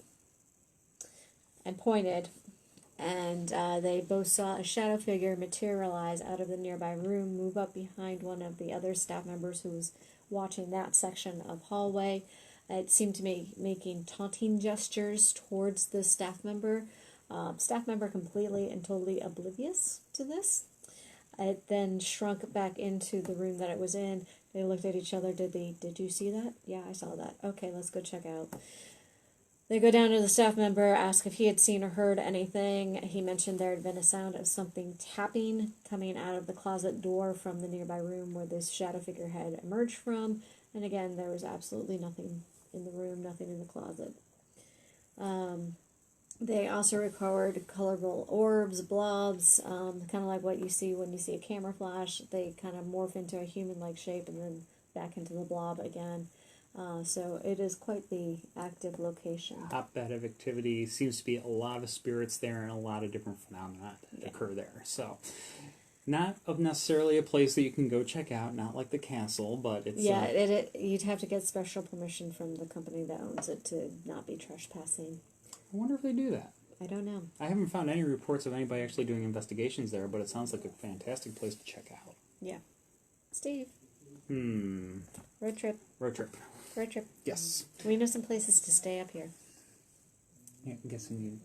and pointed, and they both saw a shadow figure materialize out of the nearby room, move up behind one of the other staff members who was watching that section of hallway. It seemed to be making taunting gestures towards the staff member. Staff member completely and totally oblivious to this. It then shrunk back into the room that it was in. They looked at each other. Did you see that? Yeah, I saw that. Okay, let's go check out. They go down to the staff member, ask if he had seen or heard anything. He mentioned there had been a sound of something tapping coming out of the closet door from the nearby room where this shadow figure had emerged from. And again, there was absolutely nothing in the room, nothing in the closet. They also record colorful orbs, blobs, kind of like what you see when you see a camera flash. They kind of morph into a human-like shape and then back into the blob again. So it is quite the active location. Hotbed of activity. Seems to be a lot of spirits there and a lot of different phenomena that occur there. So, not of necessarily a place that you can go check out, not like the castle, but it's... you'd have to get special permission from the company that owns it to not be trespassing. I wonder if they do that. I don't know. I haven't found any reports of anybody actually doing investigations there, but it sounds like a fantastic place to check out. Yeah. Steve. Road trip. Road trip. Road trip. Yes. We know some places to stay up here. Yeah, I'm guessing you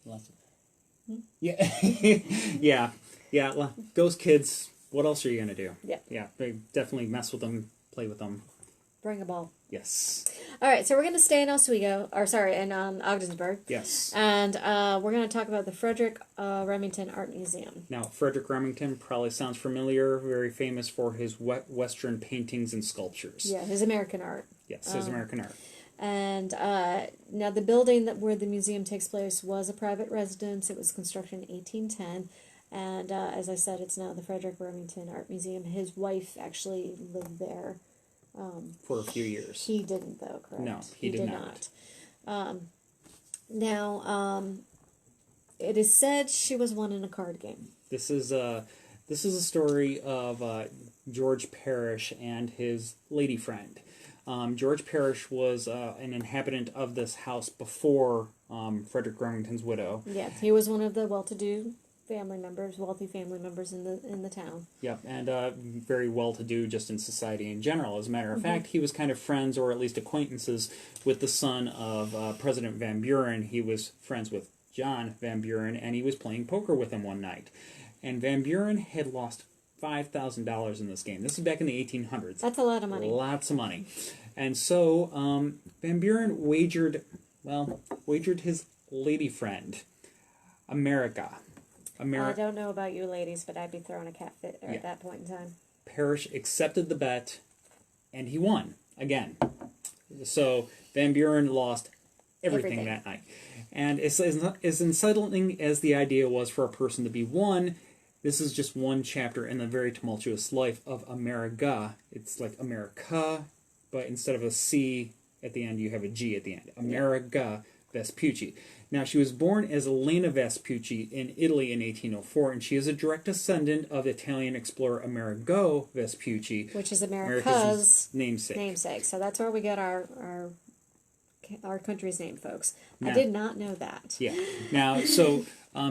lots of... Yeah. Yeah, ghost kids, what else are you going to do? Yeah. Yeah, they definitely mess with them, play with them. Bring a ball. Yes. All right, so we're going to stay in in Ogdensburg. Yes. And we're going to talk about the Frederick Remington Art Museum. Now, Frederick Remington probably sounds familiar, very famous for his Western paintings and sculptures. Yeah, his American art. Yes, his American art. And now the building where the museum takes place was a private residence. It was constructed in 1810. And as I said, it's now the Frederick Remington Art Museum. His wife actually lived there. For a few years. He didn't, though, correct? No, he did not. It is said she was won in a card game. This is a story of George Parrish and his lady friend. George Parrish was an inhabitant of this house before Frederick Remington's widow. Yeah, he was one of the wealthy family members in the town. Yep, and very well-to-do just in society in general. As a matter of fact, he was kind of friends, or at least acquaintances, with the son of President Van Buren. He was friends with John Van Buren, and he was playing poker with him one night. And Van Buren had lost $5,000 in this game. This is back in the 1800s. That's a lot of money. Lots of money. And so Van Buren wagered his lady friend, America. I don't know about you ladies, but I'd be throwing a cat fit at that point in time. Parrish accepted the bet, and he won again. So Van Buren lost everything that night. And as unsettling as the idea was for a person to be won, this is just one chapter in the very tumultuous life of America. It's like America, but instead of a C at the end, you have a G at the end. America Vespucci. Now, she was born as Elena Vespucci in Italy in 1804, and she is a direct descendant of Italian explorer Amerigo Vespucci, which is America's namesake. So that's where we get our country's name, folks. Now, I did not know that. Yeah. Now, so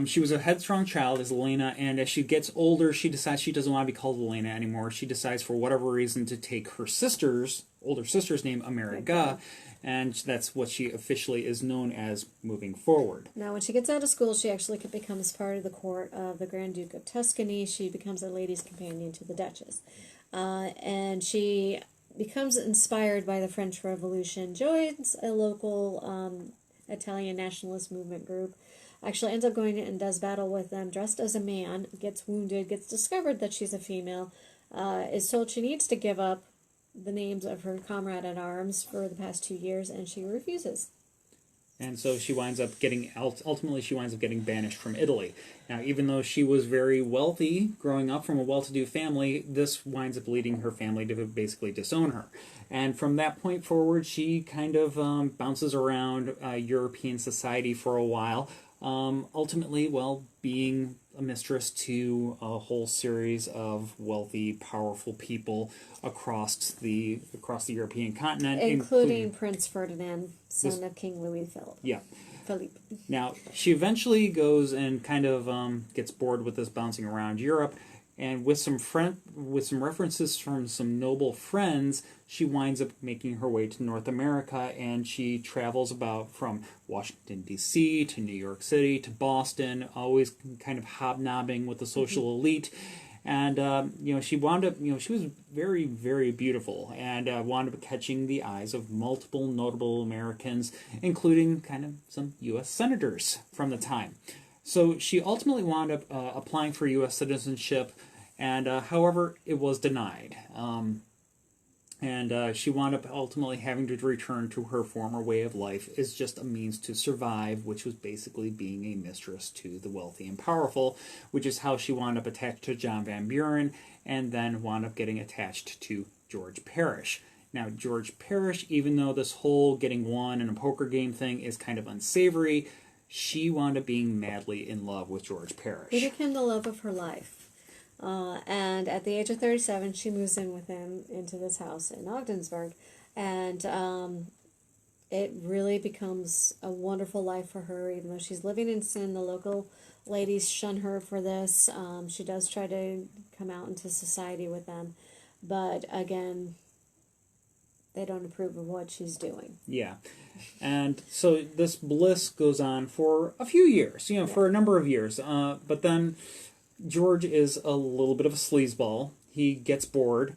she was a headstrong child as Elena, and as she gets older, she decides she doesn't want to be called Elena anymore. She decides, for whatever reason, to take her older sister's name, America. And that's what she officially is known as moving forward. Now, when she gets out of school, she actually becomes part of the court of the Grand Duke of Tuscany. She becomes a lady's companion to the Duchess. And she becomes inspired by the French Revolution, joins a local Italian nationalist movement group, actually ends up going and does battle with them dressed as a man, gets wounded, gets discovered that she's a female, is told she needs to give up the names of her comrade at arms for the past 2 years, and she refuses. And so she winds up ultimately she winds up getting banished from Italy. Now, even though she was very wealthy growing up from a well-to-do family, this winds up leading her family to basically disown her. And from that point forward, she kind of bounces around European society for a while, ultimately, well, being a mistress to a whole series of wealthy, powerful people across the European continent, including Prince Ferdinand, son of King Louis Philippe. Yeah. Philippe. Now, she eventually goes and kind of gets bored with this bouncing around Europe, and with some references from some noble friends, she winds up making her way to North America, and she travels about from Washington, D.C. to New York City to Boston, always kind of hobnobbing with the social elite. And, she wound up, she was very, very beautiful, and wound up catching the eyes of multiple notable Americans, including kind of some U.S. senators from the time. So she ultimately wound up applying for U.S. citizenship, and however, it was denied. And she wound up ultimately having to return to her former way of life as just a means to survive, which was basically being a mistress to the wealthy and powerful, which is how she wound up attached to John Van Buren, and then wound up getting attached to George Parrish. Now, George Parrish, even though this whole getting one in a poker game thing is kind of unsavory, she wound up being madly in love with George Parrish. He became the love of her life. And at the age of 37, she moves in with him into this house in Ogdensburg. And it really becomes a wonderful life for her, even though she's living in sin. The local ladies shun her for this. She does try to come out into society with them. But again, they don't approve of what she's doing. Yeah. And so this bliss goes on for a few years, for a number of years. But then George is a little bit of a sleazeball. He gets bored,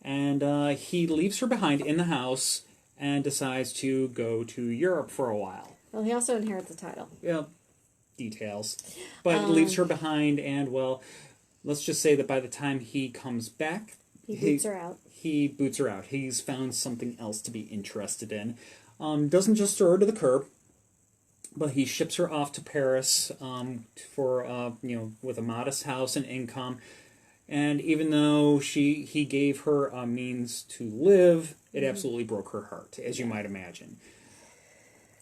and he leaves her behind in the house and decides to go to Europe for a while. Well, he also inherits the title. Yeah, details. But leaves her behind, and, well, let's just say that by the time he comes back, He boots her out. He's found something else to be interested in. Doesn't just throw her to the curb, but he ships her off to Paris for with a modest house and income. And even though he gave her a means to live, it absolutely broke her heart, as you might imagine.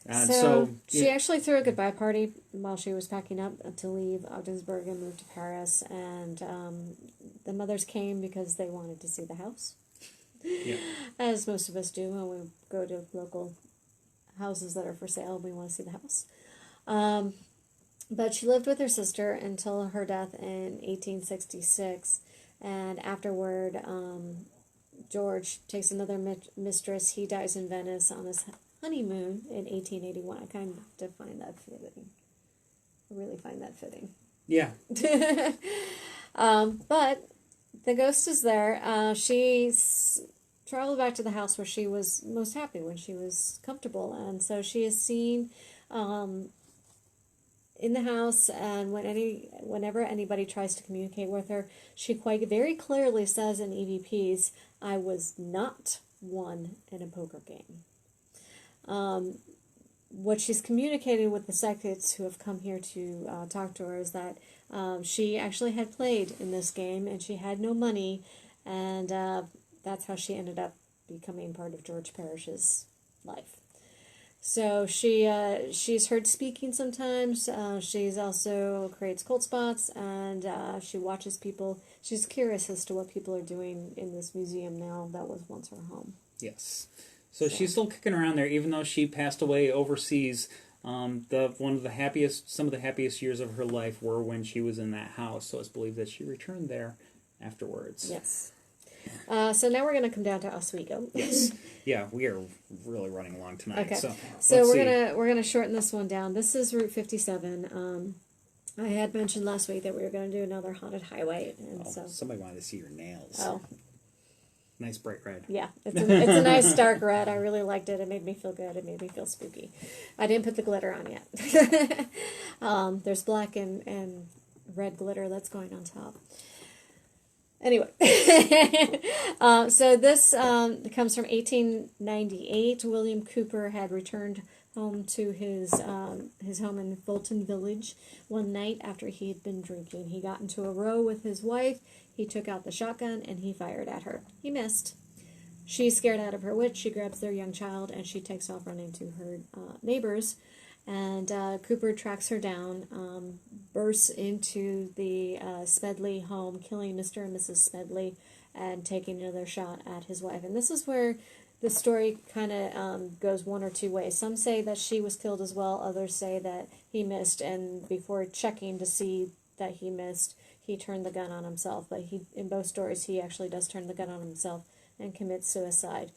And so she actually threw a goodbye party while she was packing up to leave Ogdensburg and move to Paris. And the mothers came because they wanted to see the house. Yeah. As most of us do when we go to local houses that are for sale, we want to see the house. But she lived with her sister until her death in 1866, and afterward, George takes another mistress. He dies in Venice on his honeymoon in 1881. I kind of find that fitting. I really find that fitting. Yeah. But the ghost is there. She traveled back to the house where she was most happy, when she was comfortable, and so she is seen in the house, and whenever anybody tries to communicate with her, she quite very clearly says in EVPs, "I was not won in a poker game." What she's communicating with the Sacketts who have come here to talk to her is that she actually had played in this game, and she had no money, and that's how she ended up becoming part of George Parrish's life. So she's heard speaking sometimes. She's also creates cold spots, and she watches people. She's curious as to what people are doing in this museum now that was once her home. Yes. So she's still kicking around there, even though she passed away overseas. Some of the happiest years of her life were when she was in that house. So it's believed that she returned there afterwards. Yes. So now we're going to come down to Oswego. Yes. Yeah, we are really running along tonight. Okay. So we're gonna shorten this one down. This is Route 57. I had mentioned last week that we were going to do another haunted highway, and so somebody wanted to see your nails. Oh. Nice bright red. Yeah, it's a nice dark red. I really liked it. It made me feel good. It made me feel spooky. I didn't put the glitter on yet. There's black and red glitter that's going on top. Anyway, so this comes from 1898. William Cooper had returned home to his home in Bolton Village one night after he had been drinking. He got into a row with his wife. He took out the shotgun and he fired at her. He missed. She's scared out of her wits. She grabs their young child and she takes off running to her neighbors. And Cooper tracks her down, bursts into the Smedley home, killing Mr. and Mrs. Smedley and taking another shot at his wife. And this is where the story kind of goes one or two ways. Some say that she was killed as well. Others say that he missed, and before checking to see that he missed, he turned the gun on himself. But in both stories, he actually does turn the gun on himself and commits suicide.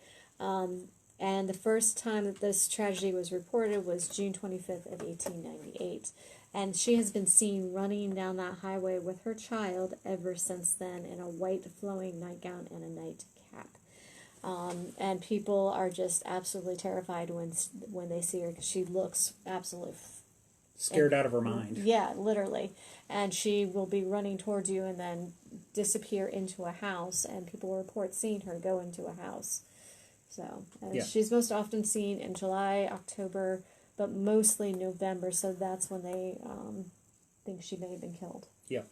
And the first time that this tragedy was reported was June 25th of 1898. And she has been seen running down that highway with her child ever since then in a white flowing nightgown and a nightcap. And people are just absolutely terrified when they see her because she looks absolutely Scared out of her mind. Yeah, literally. And she will be running towards you and then disappear into a house, and people report seeing her go into a house. So, she's most often seen in July, October, but mostly November, so that's when they think she may have been killed. Yeah.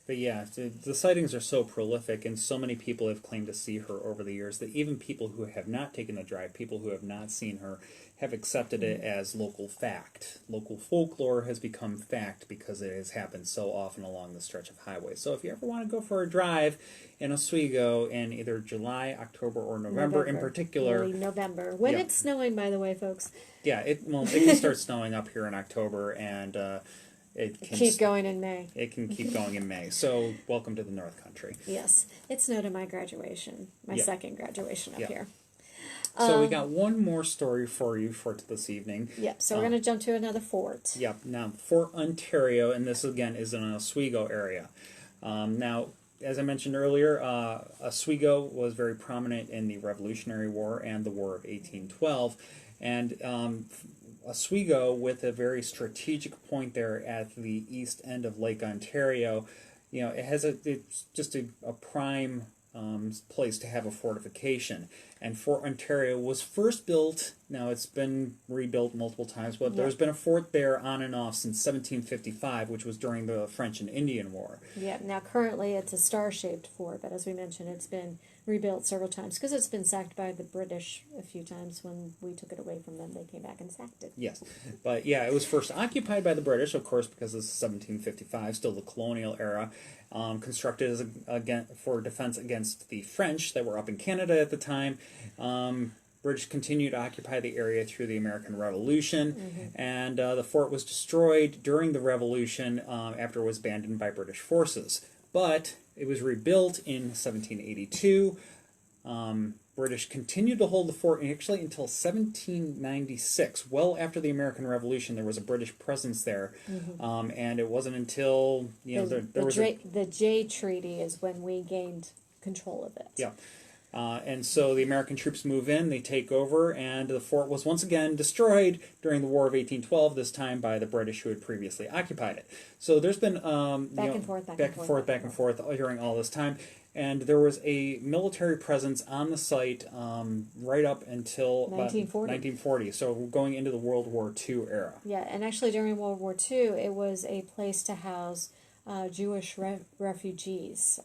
But yeah, the sightings are so prolific, and so many people have claimed to see her over the years that even people who have not taken the drive, people who have not seen her, have accepted it as local fact. Local folklore has become fact because it has happened so often along the stretch of highway. So if you ever want to go for a drive in Oswego in either July, October, or November in particular. Really November. When it's snowing, by the way, folks. Yeah, it can start snowing up here in October, and it can keep going in May. It can keep going in May. So welcome to the North Country. Yes. It snowed at my graduation, my second graduation up here. So we got one more story for you for this evening. Yep, so we're going to jump to another fort. Yep, now Fort Ontario, and this again is in an Oswego area. Now, as I mentioned earlier, Oswego was very prominent in the Revolutionary War and the War of 1812, and Oswego, with a very strategic point there at the east end of Lake Ontario, it's just a prime place to have a fortification. And Fort Ontario was first built, now it's been rebuilt multiple times, but there's been a fort there on and off since 1755, which was during the French and Indian War. Yeah, now currently it's a star-shaped fort, but as we mentioned, it's been rebuilt several times because it's been sacked by the British a few times. When we took it away from them, they came back and sacked it. Yes, but yeah, it was first occupied by the British, of course, because this is 1755, still the colonial era, constructed for defense against the French that were up in Canada at the time. British continued to occupy the area through the American Revolution, and the fort was destroyed during the Revolution after it was abandoned by British forces. But it was rebuilt in 1782. British continued to hold the fort actually until 1796. Well after the American Revolution, there was a British presence there, and it wasn't until the Jay Treaty is when we gained control of it. Yeah. And so the American troops move in, they take over, and the fort was once again destroyed during the War of 1812, this time by the British who had previously occupied it. So there's been back and forth during all this time. And there was a military presence on the site right up until 1940. So we're going into the World War II era. Yeah, and actually during World War II, it was a place to house Jewish refugees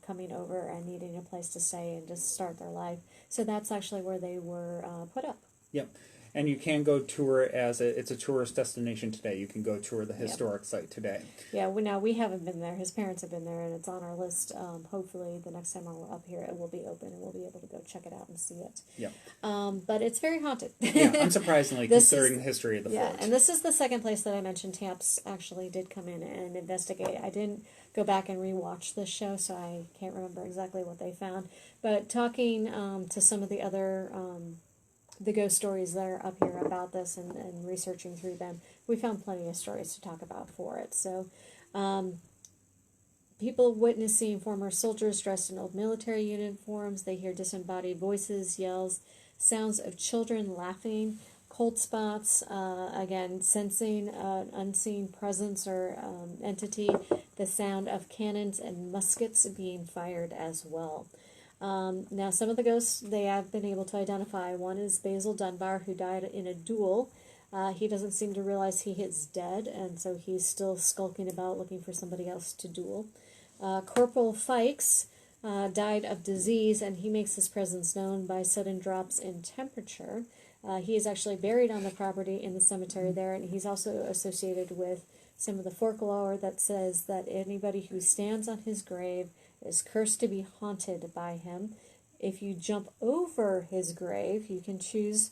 coming over and needing a place to stay and to start their life. So that's actually where they were put up. Yep. And you can go tour it's a tourist destination today. You can go tour the historic site today. Yeah, we haven't been there. His parents have been there, and it's on our list. Hopefully, the next time we're up here, it will be open, and we'll be able to go check it out and see it. Yeah. But it's very haunted. Yeah, unsurprisingly, considering the history of the fort. Yeah, and this is the second place that I mentioned Tamps actually did come in and investigate. I didn't go back and rewatch this show, so I can't remember exactly what they found. But talking to some of the other the ghost stories that are up here about this and researching through them, we found plenty of stories to talk about for it. So People witnessing former soldiers dressed in old military uniforms. They hear disembodied voices, yells, sounds of children laughing, cold spots, again, sensing an unseen presence or entity, the sound of cannons and muskets being fired as well. Now, some of the ghosts they have been able to identify. One is Basil Dunbar, who died in a duel. He doesn't seem to realize he is dead, and so he's still skulking about looking for somebody else to duel. Corporal Fikes died of disease, and he makes his presence known by sudden drops in temperature. He is actually buried on the property in the cemetery there, and he's also associated with some of the folklore that says that anybody who stands on his grave is cursed to be haunted by him. If you jump over his grave, you can choose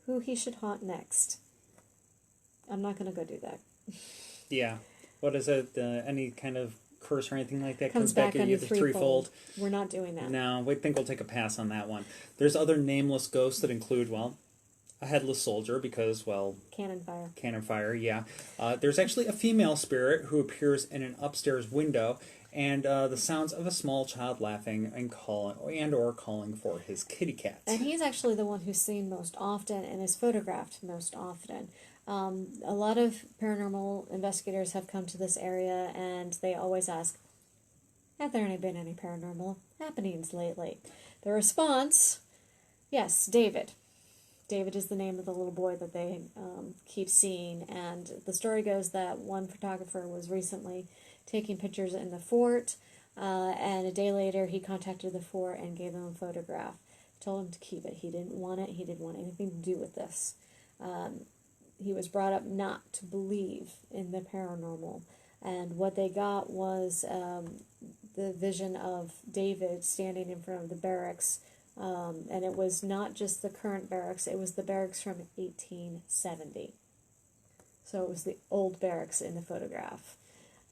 who he should haunt next. I'm not going to go do that. Yeah. What is it? Any kind of curse or anything like that Comes back at on you the the threefold? We're not doing that. No, I think we'll take a pass on that one. There's other nameless ghosts that include, well, a headless soldier because, well... Cannon fire, yeah. There's actually a female spirit who appears in an upstairs window, and the sounds of a small child laughing and calling for his kitty cat. And he's actually the one who's seen most often and is photographed most often. A lot of paranormal investigators have come to this area, and they always ask, have there been any paranormal happenings lately? The response, yes, David. David is the name of the little boy that they keep seeing, and the story goes that one photographer was recently taking pictures in the fort, and a day later he contacted the fort and gave them a photograph. Told him to keep it. He didn't want it. He didn't want anything to do with this. He was brought up not to believe in the paranormal, and what they got was the vision of David standing in front of the barracks. And it was not just the current barracks, it was the barracks from 1870. So it was the old barracks in the photograph.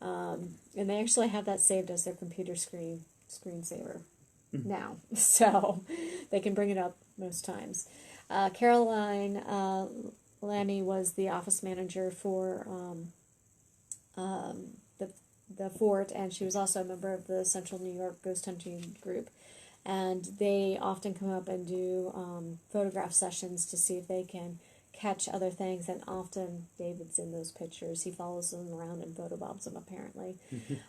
And they actually have that saved as their computer screensaver now. So they can bring it up most times. Caroline Lammy was the office manager for the fort, and she was also a member of the Central New York Ghost Hunting Group. And they often come up and do photograph sessions to see if they can catch other things, and often David's in those pictures. He follows them around and photobobs them, apparently.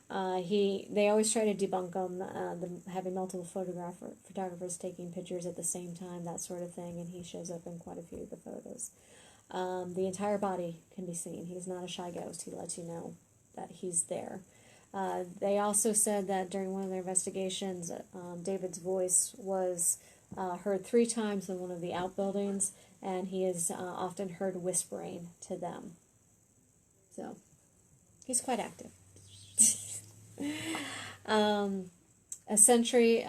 They always try to debunk them, having multiple photographers taking pictures at the same time, that sort of thing, and he shows up in quite a few of the photos. The entire body can be seen. He's not a shy ghost. He lets you know that he's there. They also said that during one of their investigations, David's voice was heard 3 times in one of the outbuildings, and he is often heard whispering to them. So, he's quite active. A sentry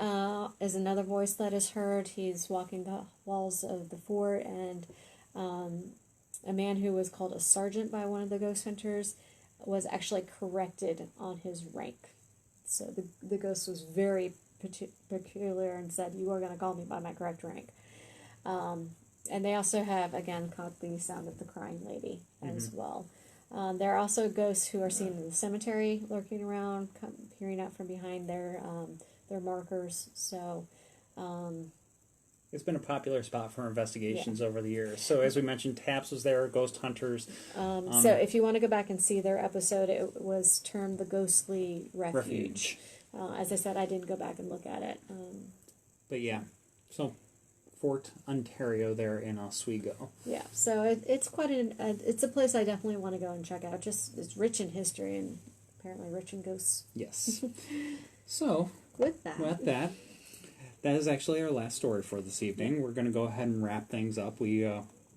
is another voice that is heard. He's walking the walls of the fort, and a man who was called a sergeant by one of the ghost hunters was actually corrected on his rank. So the ghost was very peculiar and said, "You are going to call me by my correct rank." And they also have, again, caught the sound of the crying lady as well. There are also ghosts who are seen in the cemetery lurking around, peering out from behind their markers. So it's been a popular spot for investigations over the years. So as we mentioned, Taps was there, Ghost Hunters. So if you want to go back and see their episode, it was termed the Ghostly Refuge. As I said, I didn't go back and look at it. But yeah, so Fort Ontario there in Oswego. Yeah, so it's quite it's a place I definitely want to go and check out. Just it's rich in history and apparently rich in ghosts. Yes. So with that, that is actually our last story for this evening. We're going to go ahead and wrap things up. We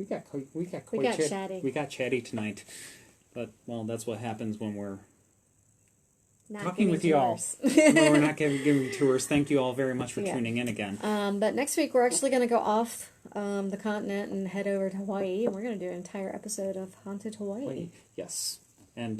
got chatty. We got chatty tonight, but well, that's what happens when we're not talking with you all. No, we're not giving you tours. Thank you all very much for tuning in again. But next week we're actually going to go off the continent and head over to Hawaii, and we're going to do an entire episode of Haunted Hawaii. Yes, and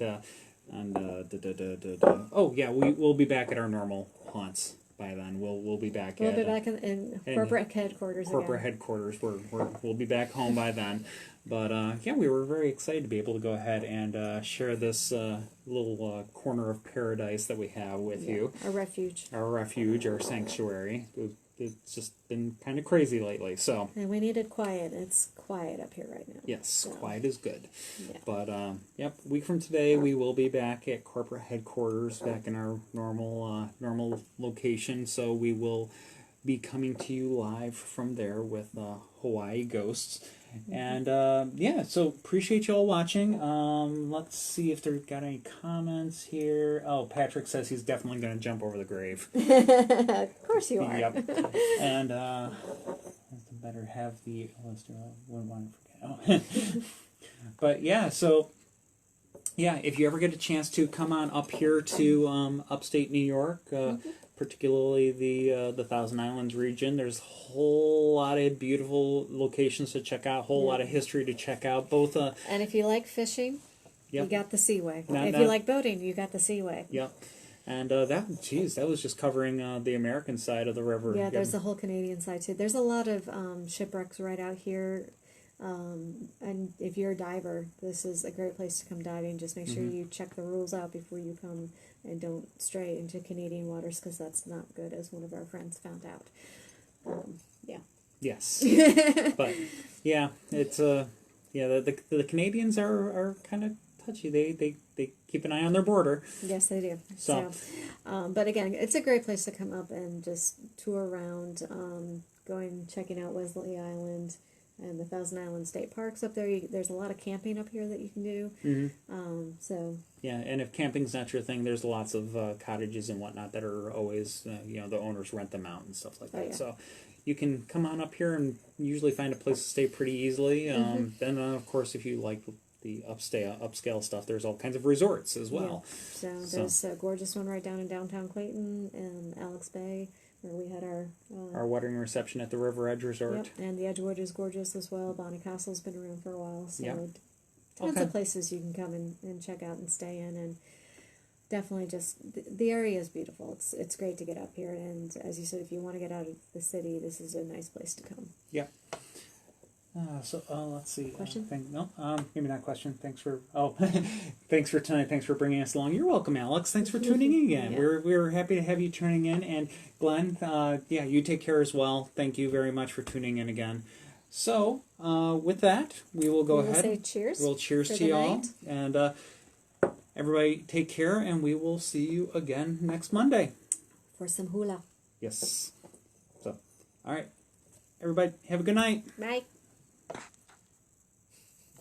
oh yeah, we will be back at our normal haunts by then. We'll be back. We'll be back in corporate headquarters. Corporate headquarters. We'll be back home by then. But yeah, we were very excited to be able to go ahead and share this little corner of paradise that we have with you. Our refuge. Our sanctuary. It's just been kind of crazy lately, so. And we needed quiet. It's quiet up here right now. Yes, so. Quiet is good. Yeah. But, yep, a week from today, we will be back at corporate headquarters, back in our normal location. So we will be coming to you live from there with Hawaii Ghosts. And yeah, so appreciate you all watching. Let's see if they've got any comments here. Oh, Patrick says he's definitely going to jump over the grave. Of course you are. Yep. And better have the wouldn't want to forget. Oh. But yeah, so yeah, if you ever get a chance to come on up here to upstate New York, particularly the Thousand Islands region, there's a whole lot of beautiful locations to check out, a whole lot of history to check out. Both and if you like fishing, you got the Seaway. If you like boating, you got the Seaway. Yep. And that was just covering the American side of the river. Yeah, there's the whole Canadian side too. There's a lot of shipwrecks right out here. And if you're a diver, this is a great place to come diving. Just make sure you check the rules out before you come, and don't stray into Canadian waters, because that's not good, as one of our friends found out. Yeah. Yes. But yeah, it's yeah, the Canadians are kind of touchy. They keep an eye on their border. Yes, they do. So but again, it's a great place to come up and just tour around, checking out Wesley Island and the Thousand Island State Parks up there. There's a lot of camping up here that you can do. So yeah, and if camping's not your thing, there's lots of cottages and whatnot that are always the owners rent them out and stuff like that. Yeah. So you can come on up here and usually find a place to stay pretty easily. Then of course, if you like the upscale stuff, there's all kinds of resorts as well. Yeah. So there's a gorgeous one right down in downtown Clayton and Alex Bay, where we had our wedding reception at the River Edge Resort. Yep, and the Edgewood is gorgeous as well. Bonnie Castle's been around for a while, so tons Okay. of places you can come and check out and stay in, and definitely just the area is beautiful. It's great to get up here, and as you said, if you want to get out of the city, this is a nice place to come. Yep. So let's see. Question? Maybe not question. Thanks for thanks for tonight. Thanks for bringing us along. You're welcome, Alex. Thanks for tuning in again. Yeah. We're happy to have you tuning in, and Glenn, you take care as well. Thank you very much for tuning in again. So with that, we will go ahead. Say cheers. We'll cheers to y'all, and everybody take care, and we will see you again next Monday for some hula. Yes. So all right, everybody have a good night. Bye.